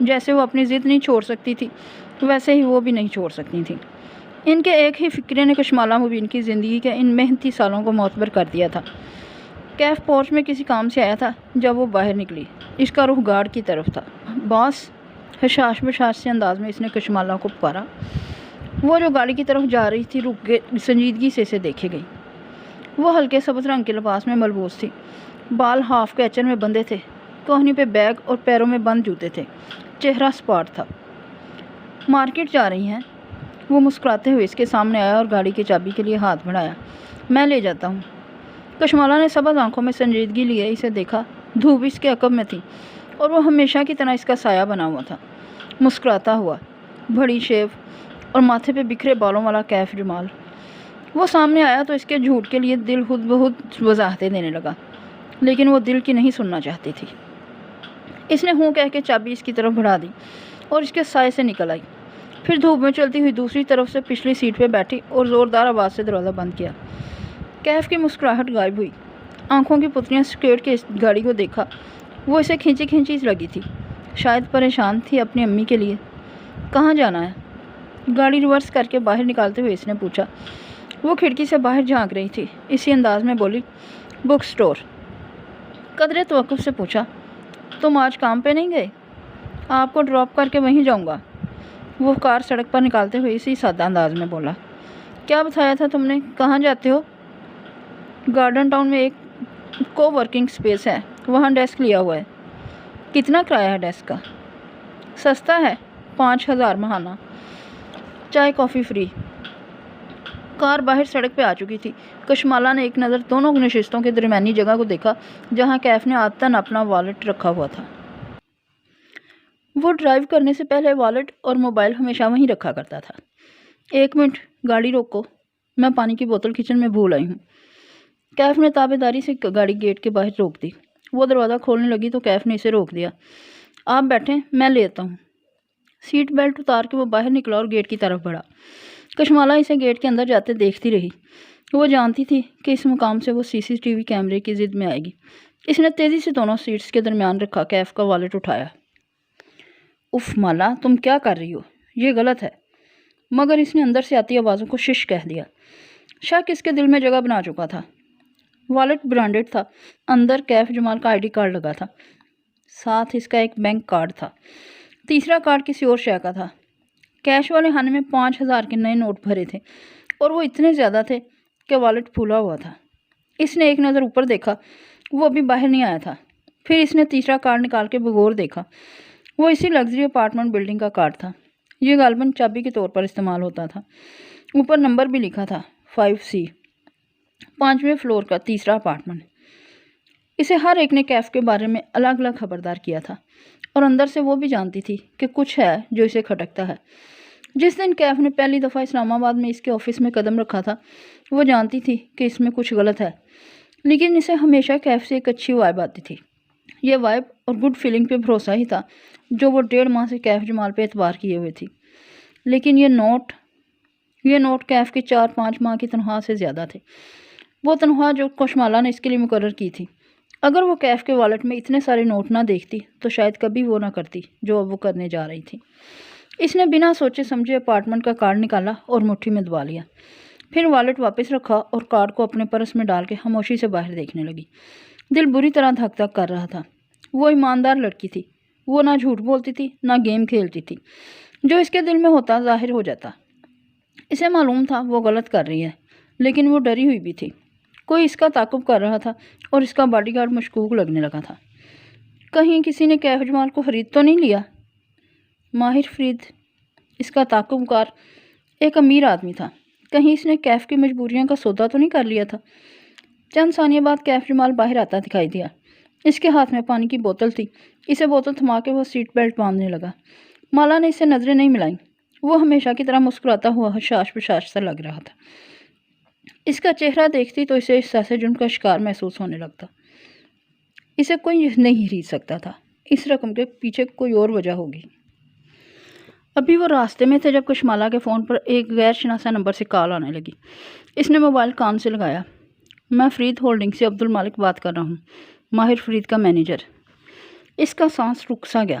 جیسے وہ اپنی ضد نہیں چھوڑ سکتی تھی ویسے ہی وہ بھی نہیں چھوڑ سکتی تھیں۔ ان کے ایک ہی فکرے نے کشمالہ مبین کی زندگی کے ان محنتی سالوں کو معتبر کر دیا تھا۔ کیف پورچ میں کسی کام سے آیا تھا جب وہ باہر نکلی۔ اس کا رخ گارڈ کی طرف تھا۔ باس، حشاش بشاش سے انداز میں اس نے کشمالہ کو پکارا۔ وہ جو گاڑی کی طرف جا رہی تھی رک کے سنجیدگی سے اسے دیکھے گئی۔ وہ ہلکے سبز رنگ کے لباس میں ملبوس تھی، بال ہاف کیچر میں بندھے تھے، کوہنی پہ بیگ اور پیروں میں بند جوتے تھے، چہرہ سپاٹ تھا۔ مارکیٹ جا رہی ہیں؟ وہ مسکراتے ہوئے اس کے سامنے آیا اور گاڑی کی چابی کے لیے ہاتھ بڑھایا۔ میں لے جاتا ہوں۔ کشمالہ نے سبز آنکھوں میں سنجیدگی لیے اسے دیکھا۔ دھوپ اس کے عقب میں تھی اور وہ ہمیشہ کی طرح اس کا سایہ بنا ہوا تھا۔ مسکراتا ہوا، بڑی شیو اور ماتھے پہ بکھرے بالوں والا کیف جمال۔ وہ سامنے آیا تو اس کے جھوٹ کے لیے دل خود بہت وضاحتیں دینے لگا، لیکن وہ دل کی نہیں سننا چاہتی تھی۔ اس نے ہوں کہہ کے چابی اس کی طرف بڑھا دی اور اس کے سائے سے نکل آئی۔ پھر دھوپ میں چلتی ہوئی دوسری طرف سے پچھلی سیٹ پہ بیٹھی اور زوردار آواز سے دروازہ بند کیا۔ کیف کی مسکراہٹ غائب ہوئی۔ آنکھوں کی پتلیاں سکیٹ کے اس گاڑی کو دیکھا۔ وہ اسے کھینچی کھینچی لگی تھی، شاید پریشان تھی اپنی امی کے لیے۔ کہاں جانا ہے؟ گاڑی ریورس کر کے باہر نکالتے ہوئے اس نے پوچھا۔ وہ کھڑکی سے باہر جھانک رہی تھی، اسی انداز میں بولی، بک سٹور۔ قدرے توقف سے پوچھا، تم آج کام پہ نہیں گئے؟ آپ کو ڈراپ کر کے وہیں جاؤں گا۔ وہ کار سڑک پر نکالتے ہوئے اسی سادہ انداز میں بولا۔ کیا بتایا تھا تم نے؟ کہاں جاتے ہو؟ گارڈن ٹاؤن میں ایک کو ورکنگ سپیس ہے، وہاں ڈیسک لیا ہوا ہے۔ کتنا کرایہ ہے ڈیسک کا؟ سستا ہے، 5,000 ماہانہ، چائے کافی فری۔ کار باہر سڑک پہ آ چکی تھی۔ کشمالہ نے ایک نظر دونوں نشستوں کے درمیانی جگہ کو دیکھا جہاں کیف نے عادتاً اپنا والٹ رکھا ہوا تھا۔ وہ ڈرائیو کرنے سے پہلے والٹ اور موبائل ہمیشہ وہیں رکھا کرتا تھا۔ 1 منٹ، گاڑی روکو، میں پانی کی بوتل کچن میں بھول آئی ہوں۔ کیف نے تابع داری سے گاڑی گیٹ کے باہر روک دی۔ وہ دروازہ کھولنے لگی تو کیف نے اسے روک دیا۔ آپ بیٹھیں، میں لیتا ہوں۔ سیٹ بیلٹ اتار کے وہ باہر نکلا اور گیٹ کی طرف بڑھا۔ کشمالہ اسے گیٹ کے اندر جاتے دیکھتی رہی۔ وہ جانتی تھی کہ اس مقام سے وہ CCTV کیمرے کی زد میں آئے گی۔ اس نے تیزی سے دونوں سیٹس کے درمیان رکھا کیف کا والٹ اٹھایا۔ اف مالا، تم کیا کر رہی ہو؟ یہ غلط ہے۔ مگر اس نے اندر سے آتی آوازوں کو شش کہہ دیا۔ شک اس کے دل میں جگہ بنا چکا تھا۔ والٹ برانڈڈ تھا، اندر کیف جمال کا ID کارڈ لگا تھا، ساتھ اس کا ایک بینک کارڈ تھا۔ تیسرا کارڈ کسی اور شے کا تھا۔ کیش والے خانے میں 5,000 کے نئے نوٹ بھرے تھے اور وہ اتنے زیادہ تھے کہ والٹ پھولا ہوا تھا۔ اس نے ایک نظر اوپر دیکھا، وہ ابھی باہر نہیں آیا تھا۔ پھر اس نے تیسرا کارڈ نکال کے بغور دیکھا، وہ اسی لگژری اپارٹمنٹ بلڈنگ کا کارڈ تھا۔ یہ غالباً چابی کے طور پر استعمال ہوتا تھا۔ اوپر نمبر بھی لکھا تھا، 5C، 5ویں فلور کا تیسرا اپارٹمنٹ۔ اسے ہر ایک نے کیف کے بارے میں الگ الگ خبردار کیا تھا اور اندر سے وہ بھی جانتی تھی کہ کچھ ہے جو اسے کھٹکتا ہے۔ جس دن کیف نے پہلی دفعہ اسلام آباد میں اس کے آفس میں قدم رکھا تھا، وہ جانتی تھی کہ اس میں کچھ غلط ہے، لیکن اسے ہمیشہ کیف سے ایک اچھی وائب آتی تھی۔ یہ وائب اور گڈ فیلنگ پہ بھروسہ ہی تھا جو وہ 1.5 ماہ سے کیف جمال پہ اعتبار کیے ہوئے تھی۔ لیکن یہ نوٹ کیف کی 4-5 ماہ کی تنخواہ سے زیادہ تھے، وہ تنخواہ جو کشمالہ نے اس کے لیے مقرر کی تھی۔ اگر وہ کیف کے والٹ میں اتنے سارے نوٹ نہ دیکھتی تو شاید کبھی وہ نہ کرتی جو اب وہ کرنے جا رہی تھی۔ اس نے بنا سوچے سمجھے اپارٹمنٹ کا کارڈ نکالا اور مٹھی میں دبا لیا، پھر والٹ واپس رکھا اور کارڈ کو اپنے پرس میں ڈال کے خاموشی سے باہر دیکھنے لگی۔ دل بری طرح دھک دھک کر رہا تھا۔ وہ ایماندار لڑکی تھی، وہ نہ جھوٹ بولتی تھی نہ گیم کھیلتی تھی، جو اس کے دل میں ہوتا ظاہر ہو جاتا۔ اسے معلوم تھا وہ غلط کر رہی ہے، لیکن وہ ڈری ہوئی بھی تھی۔ کوئی اس کا تعاقب کر رہا تھا اور اس کا باڈی گارڈ مشکوک لگنے لگا تھا۔ کہیں کسی نے کیف جمال کو خرید تو نہیں لیا؟ ماہر فرید، اس کا تعاقب کار، ایک امیر آدمی تھا۔ کہیں اس نے کیف کی مجبوریاں کا سودا تو نہیں کر لیا تھا؟ چند ثانیے بعد کیف جمال باہر آتا دکھائی دیا۔ اس کے ہاتھ میں پانی کی بوتل تھی۔ اسے بوتل تھما کے وہ سیٹ بیلٹ باندھنے لگا۔ مالا نے اسے نظریں نہیں ملائیں۔ وہ ہمیشہ کی طرح مسکراتا ہوا حشاش بشاش سا لگ رہا تھا۔ اس کا چہرہ دیکھتی تو اسے احساس جرم کا شکار محسوس ہونے لگتا۔ اسے کوئی نہیں خرید سکتا تھا، اس رقم کے پیچھے کوئی اور وجہ ہوگی۔ ابھی وہ راستے میں تھے جب کشمالہ کے فون پر ایک غیر شناسا نمبر سے کال آنے لگی۔ اس نے موبائل کان سے لگایا۔ میں فرید ہولڈنگ سے عبد المالک بات کر رہا ہوں، ماہر فرید کا مینیجر۔ اس کا سانس رک سا گیا۔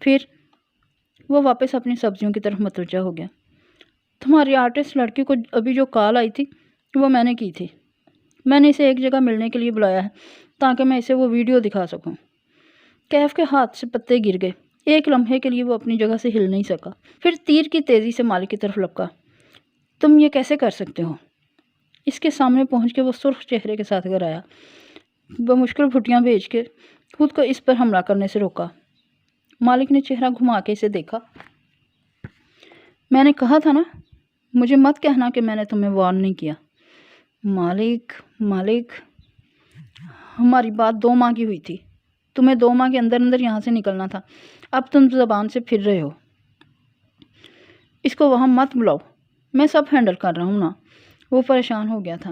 پھر وہ واپس اپنی سبزیوں کی طرف متوجہ ہو گیا۔ تمہاری آرٹسٹ لڑکی کو ابھی جو کال آئی تھی وہ میں نے کی تھی۔ میں نے اسے ایک جگہ ملنے کے لیے بلایا ہے تاکہ میں اسے وہ ویڈیو دکھا سکوں۔ کیف کے ہاتھ سے پتے گر گئے۔ ایک لمحے کے لیے وہ اپنی جگہ سے ہل نہیں سکا، پھر تیر کی تیزی سے مالک کی طرف لپکا۔ تم یہ کیسے کر سکتے ہو؟ اس کے سامنے پہنچ کے وہ سرخ چہرے کے ساتھ گھر آیا۔ بمشکل گھٹیاں بھیج کے خود کو اس پر حملہ کرنے سے روکا۔ مالک نے چہرہ گھما کے اسے دیکھا۔ میں نے کہا تھا نا، مجھے مت کہنا کہ میں نے تمہیں وارن نہیں کیا۔ مالک ہماری بات 2 ماہ کی ہوئی تھی۔ تمہیں 2 ماہ کے اندر اندر یہاں سے نکلنا تھا۔ اب تم زبان سے پھر رہے ہو۔ اس کو وہاں مت بلاؤ، میں سب ہینڈل کر رہا ہوں نا۔ وہ پریشان ہو گیا تھا۔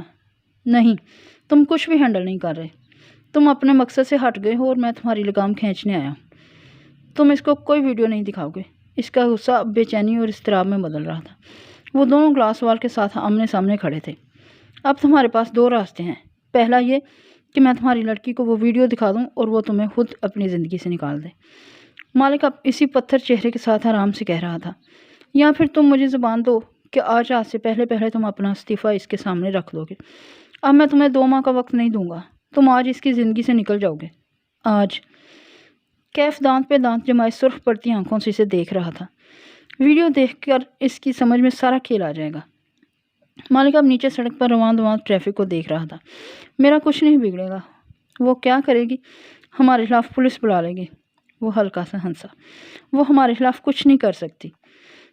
نہیں، تم کچھ بھی ہینڈل نہیں کر رہے۔ تم اپنے مقصد سے ہٹ گئے ہو اور میں تمہاری لگام کھینچنے آیا ہوں۔ تم اس کو کوئی ویڈیو نہیں دکھاؤ گے۔ اس کا غصہ اب بے چینی اور اضطراب میں بدل رہا تھا۔ وہ دونوں گلاس وال کے ساتھ آمنے سامنے کھڑے تھے۔ اب تمہارے پاس 2 راستے ہیں۔ پہلا یہ کہ میں تمہاری لڑکی کو وہ ویڈیو دکھا دوں اور وہ تمہیں خود اپنی زندگی سے نکال دے۔ مالک اب اسی پتھر چہرے کے ساتھ آرام سے کہہ رہا تھا، یا پھر تم مجھے زبان دو کہ آج رات سے پہلے تم اپنا استعفیٰ اس کے سامنے رکھ دو گے۔ اب میں تمہیں 2 ماہ کا وقت نہیں دوں گا۔ تم آج اس کی زندگی سے نکل جاؤ گے، آج۔ کیف دانت پہ دانت جمائے سرخ پڑتی آنکھوں سے اسے دیکھ رہا تھا۔ ویڈیو دیکھ کر اس کی سمجھ میں سارا کھیل آ جائے گا۔ مالک اب نیچے سڑک پر رواں دواں ٹریفک کو دیکھ رہا تھا۔ میرا کچھ نہیں بگڑے گا۔ وہ کیا کرے گی؟ ہمارے خلاف پولیس بلا لے گی۔ وہ ہلکا سا ہنسا۔ وہ ہمارے خلاف کچھ نہیں کر سکتی۔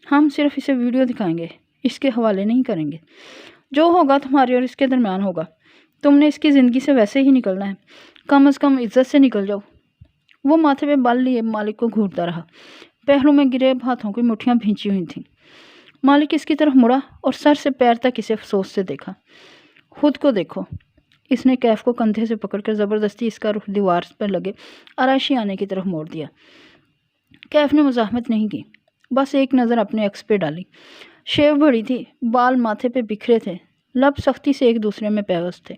ہم صرف اسے ویڈیو دکھائیں گے، اس کے حوالے نہیں کریں گے۔ جو ہوگا تمہارے اور اس کے درمیان ہوگا۔ تم نے اس کی زندگی سے ویسے ہی نکلنا ہے، کم از کم عزت سے نکل جاؤ۔ وہ ماتھے پہ بل لیے مالک کو گھورتا رہا۔ پہلو میں گرے ہاتھوں کی مٹھیاں بھینچی ہوئی تھیں۔ مالک اس کی طرف مڑا اور سر سے پیر تک اسے افسوس سے دیکھا۔ خود کو دیکھو۔ اس نے کیف کو کندھے سے پکڑ کر زبردستی اس کا رخ دیوار پر لگے آرائشی آنے کی طرف موڑ دیا۔ کیف نے مزاحمت نہیں کی، بس ایک نظر اپنے عکس پہ ڈالی۔ شیو بڑی تھی، بال ماتھے پہ بکھرے تھے، لب سختی سے ایک دوسرے میں پیوست تھے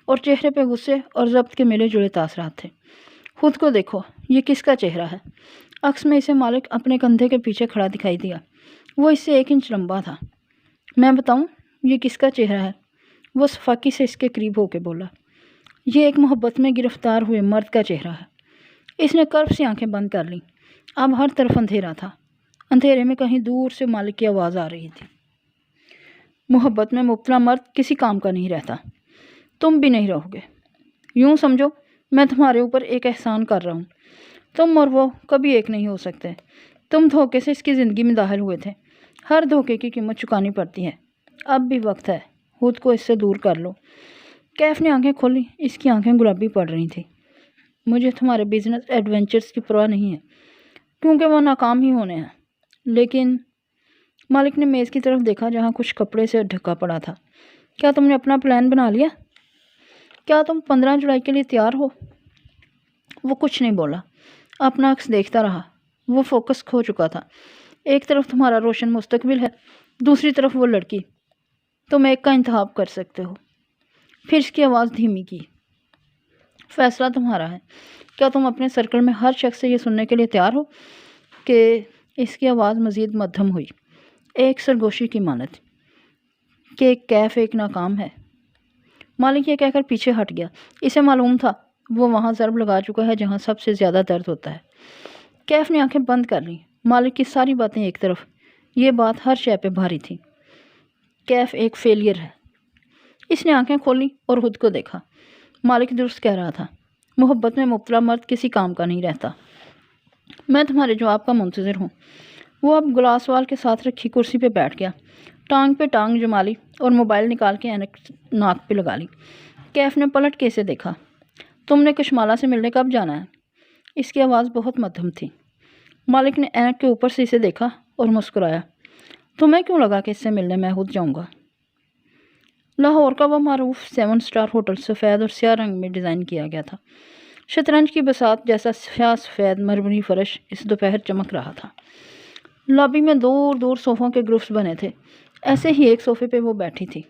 اور چہرے پہ غصے اور ضبط کے ملے جلے تاثرات تھے۔ خود کو دیکھو، یہ کس کا چہرہ ہے؟ عکس میں اسے مالک اپنے کندھے کے پیچھے کھڑا دکھائی دیا۔ وہ اس سے 1 انچ لمبا تھا۔ میں بتاؤں یہ کس کا چہرہ ہے؟ وہ صفاقی سے اس کے قریب ہو کے بولا۔ یہ ایک محبت میں گرفتار ہوئے مرد کا چہرہ ہے۔ اس نے کرب سے آنکھیں بند کر لیں۔ اب ہر طرف اندھیرا تھا۔ اندھیرے میں کہیں دور سے مالک کی آواز آ رہی تھی۔ محبت میں مبتلا مرد کسی کام کا نہیں رہتا۔ تم بھی نہیں رہو گے۔ یوں سمجھو میں تمہارے اوپر ایک احسان کر رہا ہوں۔ تم اور وہ کبھی ایک نہیں ہو سکتے۔ تم دھوکے سے اس کی زندگی میں داخل ہوئے تھے۔ ہر دھوکے کی قیمت چکانی پڑتی ہے۔ اب بھی وقت ہے، خود کو اس سے دور کر لو۔ کیف نے آنکھیں کھولی۔ اس کی آنکھیں گلابی پڑ رہی تھیں۔ مجھے تمہارے بزنس ایڈونچرز کی پرواہ نہیں ہے، کیونکہ وہ ناکام ہی ہونے ہیں۔ لیکن مالک نے میز کی طرف دیکھا جہاں کچھ کپڑے سے ڈھکا پڑا تھا۔ کیا تم نے اپنا پلان بنا لیا؟ کیا تم 15 جولائی کے لیے تیار ہو؟ وہ کچھ نہیں بولا، اپنا عکس دیکھتا رہا۔ وہ فوکس کھو چکا تھا۔ ایک طرف تمہارا روشن مستقبل ہے، دوسری طرف وہ لڑکی۔ تم ایک کا انتخاب کر سکتے ہو۔ پھر اس کی آواز دھیمی کی۔ فیصلہ تمہارا ہے۔ کیا تم اپنے سرکل میں ہر شخص سے یہ سننے کے لیے تیار ہو کہ اس کی آواز مزید مدھم ہوئی، ایک سرگوشی کی مانند، کہ کیف ایک ناکام ہے؟ مالک یہ کہہ کر پیچھے ہٹ گیا۔ اسے معلوم تھا وہ وہاں ضرب لگا چکا ہے جہاں سب سے زیادہ درد ہوتا ہے۔ کیف نے آنکھیں بند کر لیں۔ مالک کی ساری باتیں ایک طرف، یہ بات ہر شے پہ بھاری تھی۔ کیف ایک فیلئر ہے۔ اس نے آنکھیں کھولیں اور خود کو دیکھا۔ مالک درست کہہ رہا تھا، محبت میں مبتلا مرد کسی کام کا نہیں رہتا۔ میں تمہارے جواب کا منتظر ہوں۔ وہ اب گلاس وال کے ساتھ رکھی کرسی پہ بیٹھ گیا، ٹانگ پہ ٹانگ جما لی اور موبائل نکال کے اینک ناک پہ لگا لی۔ کیف نے پلٹ کے اسے دیکھا۔ تم نے کشمالہ سے ملنے کب جانا ہے؟ اس کی آواز بہت مدھم تھی۔ مالک نے اینک کے اوپر سے اسے دیکھا اور مسکرایا۔ تمہیں کیوں لگا کہ اس سے ملنے میں خود جاؤں گا؟ لاہور کا وہ معروف 7 اسٹار ہوٹل سفید اور سیاہ رنگ میں ڈیزائن کیا گیا تھا۔ شطرنج کی بساط جیسا سیاہ سفید مرمری فرش اس دوپہر چمک رہا تھا۔ لابی میں دور دور صوفوں کے گروپس بنے تھے۔ ایسے ہی ایک صوفے پہ وہ بیٹھی تھی۔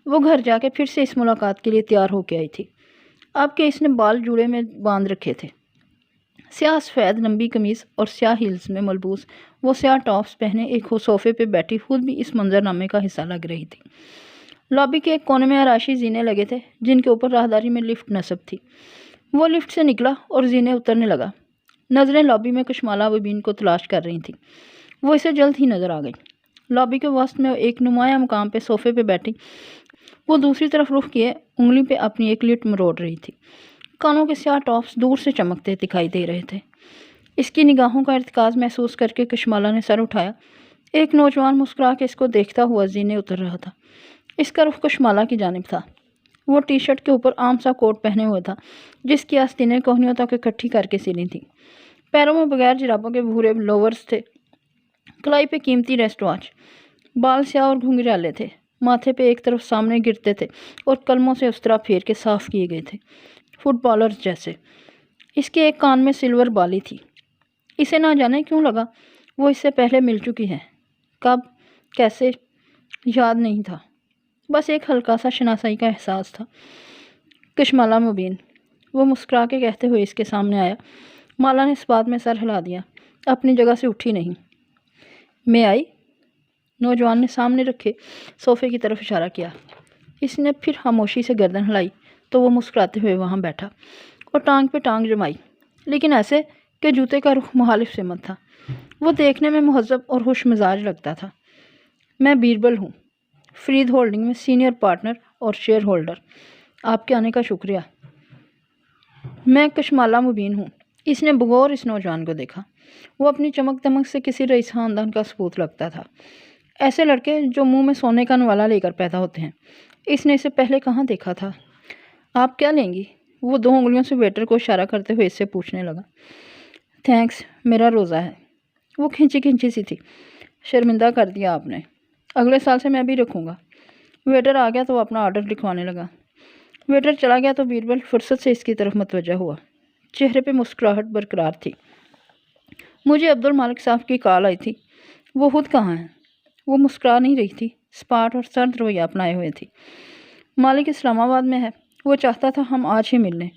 وہ گھر جا کے پھر سے اس ملاقات کے لیے تیار ہو کے آئی تھی، اب کہ اس نے بال جوڑے میں باندھ رکھے تھے۔ سیاہ سفید لمبی قمیض اور سیاہ ہیلز میں ملبوس وہ سیاہ ٹاپس پہنے ایک صوفے پہ بیٹھی خود بھی اس منظرنامے کا حصہ لگ رہی تھی۔ لابی کے ایک کونے میں آرائشی زینے لگے تھے جن کے اوپر راہداری میں لفٹ نصب تھی۔ وہ لفٹ سے نکلا اور زینے اترنے لگا۔ نظریں لابی میں کشمالہ مبین کو تلاش کر رہی تھیں۔ وہ اسے جلد ہی نظر آ گئی۔ لابی کے وسط میں ایک نمایاں مقام پہ صوفے پہ بیٹھی وہ دوسری طرف رخ کیے انگلی پہ اپنی ایک لٹ مروڑ رہی تھی۔ کانوں کے سیاہ ٹاپس دور سے چمکتے دکھائی دے رہے تھے۔ اس کی نگاہوں کا ارتکاز محسوس کر کے کشمالہ نے سر اٹھایا۔ ایک نوجوان مسکرا کے اس کو دیکھتا ہوا زینے اتر رہا تھا۔ اس کا رخ کشمالہ کی جانب تھا۔ وہ ٹی شرٹ کے اوپر عام سا کوٹ پہنے ہوئے تھا جس کی آستینیں کوہنیوں تک اکٹھی کر کے سلی تھیں۔ پیروں میں بغیر جرابوں کے بھورے لوورز تھے۔ کلائی پہ قیمتی ریسٹ واچ۔ بال سیاہ اور گھنگریالے تھے۔ ماتھے پہ ایک طرف سامنے گرتے تھے اور قلموں سے اس طرح پھیر کے صاف کیے گئے تھے، فٹ بالرز جیسے۔ اس کے ایک کان میں سلور بالی تھی۔ اسے نہ جانے کیوں لگا وہ اس سے پہلے مل چکی ہے۔ کب، کیسے، یاد نہیں تھا۔ بس ایک ہلکا سا شناسائی کا احساس تھا۔ کشمالہ مبین، وہ مسکرا کے کہتے ہوئے اس کے سامنے آیا۔ مالا نے اس بات میں سر ہلا دیا، اپنی جگہ سے اٹھی نہیں۔ میں آئی؟ نوجوان نے سامنے رکھے صوفے کی طرف اشارہ کیا۔ اس نے پھر خاموشی سے گردن ہلائی تو وہ مسکراتے ہوئے وہاں بیٹھا اور ٹانگ پہ ٹانگ جمائی، لیکن ایسے کہ جوتے کا رخ مخالف سمت تھا۔ وہ دیکھنے میں مہذب اور خوش مزاج لگتا تھا۔ میں بیربل ہوں، فرید ہولڈنگ میں سینئر پارٹنر اور شیئر ہولڈر۔ آپ کے آنے کا شکریہ۔ میں کشمالہ مبین ہوں۔ اس نے بغور اس نوجوان کو دیکھا۔ وہ اپنی چمک دمک سے کسی رئیس خاندان کا ثبوت لگتا تھا۔ ایسے لڑکے جو منہ میں سونے کا نوالا لے کر پیدا ہوتے ہیں۔ اس نے اسے پہلے کہاں دیکھا تھا؟ آپ کیا لیں گی؟ وہ 2 انگلیوں سے ویٹر کو اشارہ کرتے ہوئے اس سے پوچھنے لگا۔ تھینکس، میرا روزہ ہے۔ وہ کھنچی کھنچی سی تھی۔ شرمندہ کر دیا آپ نے۔ اگلے سال سے میں بھی رکھوں گا۔ ویٹر آ گیا تو وہ اپنا آرڈر لکھوانے لگا۔ ویٹر چلا گیا تو بیربل فرصت سے اس کی طرف متوجہ ہوا۔ چہرے پہ مسکراہٹ برقرار تھی۔ مجھے عبد المالک صاحب کی کال آئی تھی۔ وہ خود کہاں ہیں؟ وہ مسکرا نہیں رہی تھی، سپاٹ اور سرد رویہ اپنائے ہوئے تھی۔ مالک اسلام آباد میں ہے۔ وہ چاہتا تھا ہم آج ہی مل لیں،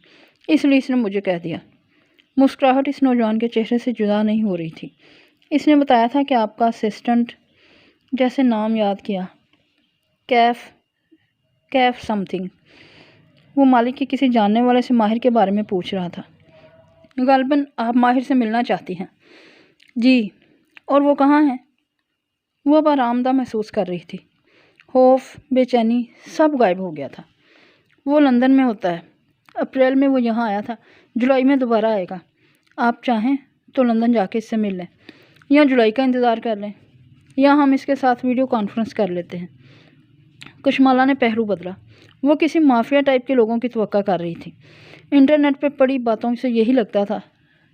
اس لیے اس نے مجھے کہہ دیا۔ مسکراہٹ اس نوجوان کے چہرے سے جدا نہیں ہو رہی تھی۔ اس نے بتایا تھا کہ آپ کا اسسٹنٹ، جیسے نام یاد کیا، کیف سم تھنگ۔ وہ مالک کے کسی جاننے والے سے ماہر کے بارے میں پوچھ رہا تھا۔ غالباً آپ ماہر سے ملنا چاہتی ہیں؟ جی۔ اور وہ کہاں ہیں؟ وہ اب آرام دہ محسوس کر رہی تھی۔ خوف، بے چینی سب غائب ہو گیا تھا۔ وہ لندن میں ہوتا ہے۔ اپریل میں وہ یہاں آیا تھا، جولائی میں دوبارہ آئے گا۔ آپ چاہیں تو لندن جا کے اس سے مل لیں، یا جولائی کا انتظار کر لیں، یا ہم اس کے ساتھ ویڈیو کانفرنس کر لیتے ہیں۔ کشمالہ نے پہلو بدلا۔ وہ کسی مافیا ٹائپ کے لوگوں کی توقع کر رہی تھی۔ انٹرنیٹ پہ پڑی باتوں سے یہی لگتا تھا،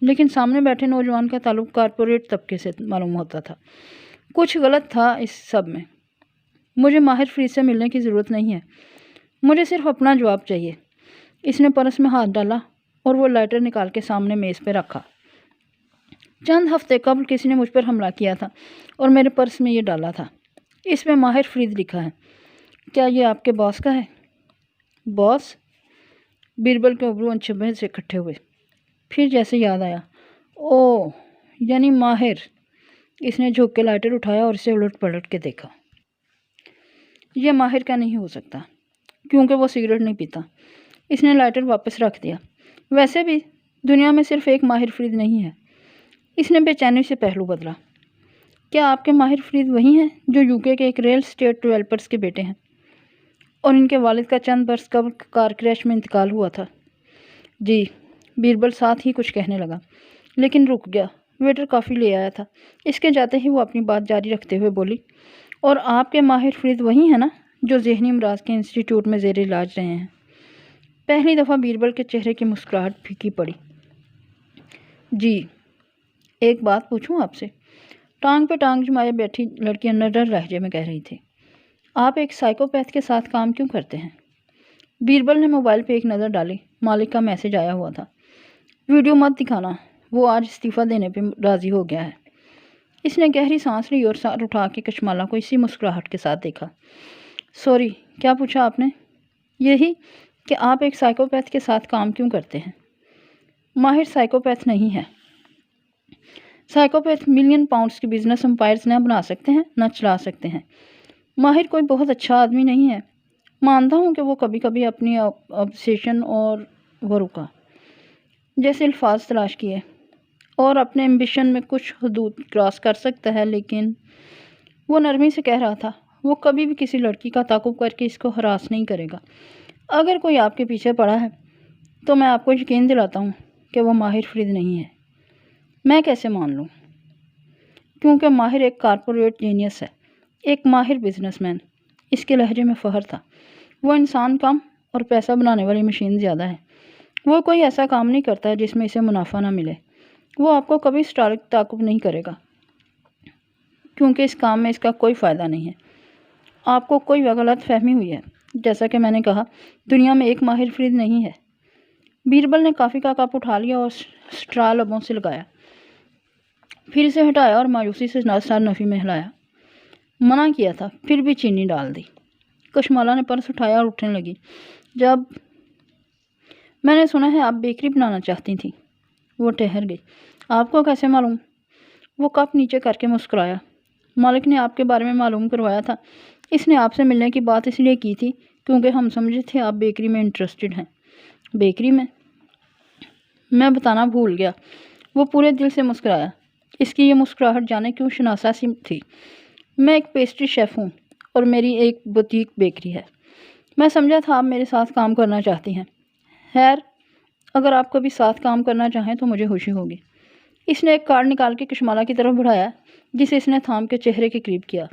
لیکن سامنے بیٹھے نوجوان کا تعلق کارپوریٹ طبقے سے معلوم ہوتا تھا۔ کچھ غلط تھا اس سب میں۔ مجھے ماہر فرید سے ملنے کی ضرورت نہیں ہے، مجھے صرف اپنا جواب چاہیے۔ اس نے پرس میں ہاتھ ڈالا اور وہ لائٹر نکال کے سامنے میز پہ رکھا۔ چند ہفتے قبل کسی نے مجھ پر حملہ کیا تھا اور میرے پرس میں یہ ڈالا تھا۔ اس میں ماہر فرید لکھا ہے۔ کیا یہ آپ کے باس کا ہے؟ باس؟ بیربل کے ابرو انچبے سے اکٹھے ہوئے۔ پھر جیسے یاد آیا، اوہ، یعنی ماہر۔ اس نے جھک کے لائٹر اٹھایا اور اسے الٹ پلٹ کے دیکھا۔ یہ ماہر کا نہیں ہو سکتا کیونکہ وہ سگریٹ نہیں پیتا۔ اس نے لائٹر واپس رکھ دیا۔ ویسے بھی دنیا میں صرف ایک ماہر فرید نہیں ہے۔ اس نے بے چینی سے پہلو بدلا۔ کیا آپ کے ماہر فرید وہی ہیں جو UK کے ایک ریل اسٹیٹ ڈیولپرز کے بیٹے ہیں اور ان کے والد کا چند برس قبل کار کریش میں انتقال ہوا تھا؟ جی۔ بیربل ساتھ ہی کچھ کہنے لگا لیکن رک گیا۔ ویٹر کافی لے آیا تھا۔ اس کے جاتے ہی وہ اپنی بات جاری رکھتے ہوئے بولی، اور آپ کے ماہر فرید وہی ہیں نا جو ذہنی امراض کے انسٹیٹیوٹ میں زیر علاج رہے ہیں؟ پہلی دفعہ بیربل کے چہرے کی مسکراہٹ پھیکی پڑی۔ جی۔ ایک بات پوچھوں آپ سے؟ ٹانگ پہ ٹانگ جمائے بیٹھی لڑکی نڈر لہجے میں کہہ رہی تھی۔ آپ ایک سائیکوپیتھ کے ساتھ کام کیوں کرتے ہیں؟ بیربل نے موبائل پہ ایک نظر ڈالی۔ مالک کا میسج آیا ہوا تھا۔ ویڈیو مت دکھانا، وہ آج استعفیٰ دینے پہ راضی ہو گیا ہے۔ اس نے گہری سانس لی اور سر اٹھا کے کشمالہ کو اسی مسکراہٹ کے ساتھ دیکھا۔ سوری، کیا پوچھا آپ نے؟ یہی کہ آپ ایک سائیکوپیتھ کے ساتھ کام کیوں کرتے ہیں؟ ماہر سائیکوپیتھ نہیں ہے۔ سائیکوپیتھ ملین پاؤنڈز کی بزنس امپائرز نہ بنا سکتے ہیں نہ چلا سکتے ہیں۔ ماہر کوئی بہت اچھا آدمی نہیں ہے۔ مانتا ہوں کہ وہ کبھی کبھی اپنی obsession اور وہ رکا جیسے الفاظ تلاش کیے اور اپنے ایمبیشن میں کچھ حدود کراس کر سکتا ہے، لیکن وہ نرمی سے کہہ رہا تھا وہ کبھی بھی کسی لڑکی کا تعاقب کر کے اس کو ہراس نہیں کرے گا۔ اگر کوئی آپ کے پیچھے پڑا ہے تو میں آپ کو یقین دلاتا ہوں کہ وہ ماہر فرید نہیں ہے۔ میں کیسے مان لوں؟ کیونکہ ماہر ایک کارپوریٹ جینیس ہے، ایک ماہر بزنس مین۔ اس کے لہجے میں فخر تھا۔ وہ انسان کم اور پیسہ بنانے والی مشین زیادہ ہے۔ وہ کوئی ایسا کام نہیں کرتا ہے جس میں اسے منافع نہ ملے۔ وہ آپ کو کبھی اسٹارک تعاقب نہیں کرے گا کیونکہ اس کام میں اس کا کوئی فائدہ نہیں ہے۔ آپ کو کوئی غلط فہمی ہوئی ہے۔ جیسا کہ میں نے کہا، دنیا میں ایک ماہر فرید نہیں ہے۔ بیربل نے کافی کا کپ اٹھا لیا اور اسٹرا لبوں سے لگایا، پھر اسے ہٹایا اور مایوسی سے سر نفی میں ہلایا۔ منع کیا تھا، پھر بھی چینی ڈال دی۔ کشمالا نے پرس اٹھایا اور اٹھنے لگی۔ جب میں نے سنا ہے آپ بیکری بنانا چاہتی تھیں۔ وہ ٹھہر گئی۔ آپ کو کیسے معلوم؟ وہ کپ نیچے کر کے مسکرایا۔ مالک نے آپ کے بارے میں معلوم کروایا تھا۔ اس نے آپ سے ملنے کی بات اس لیے کی تھی کیونکہ ہم سمجھے تھے آپ بیکری میں انٹرسٹڈ ہیں۔ بیکری میں؟ میں بتانا بھول گیا۔ وہ پورے دل سے مسکرایا۔ اس کی یہ مسکراہٹ جانے کیوں شناسا سی تھی۔ میں ایک پیسٹری شیف ہوں اور میری ایک بوتیک بیکری ہے۔ میں سمجھا تھا آپ میرے ساتھ کام کرنا چاہتی ہیں۔ خیر، اگر آپ کبھی ساتھ کام کرنا چاہیں تو مجھے خوشی ہوگی۔ اس نے ایک کارڈ نکال کے کشمالا کی طرف بڑھایا جسے اس نے تھام کے چہرے کے قریب کیا۔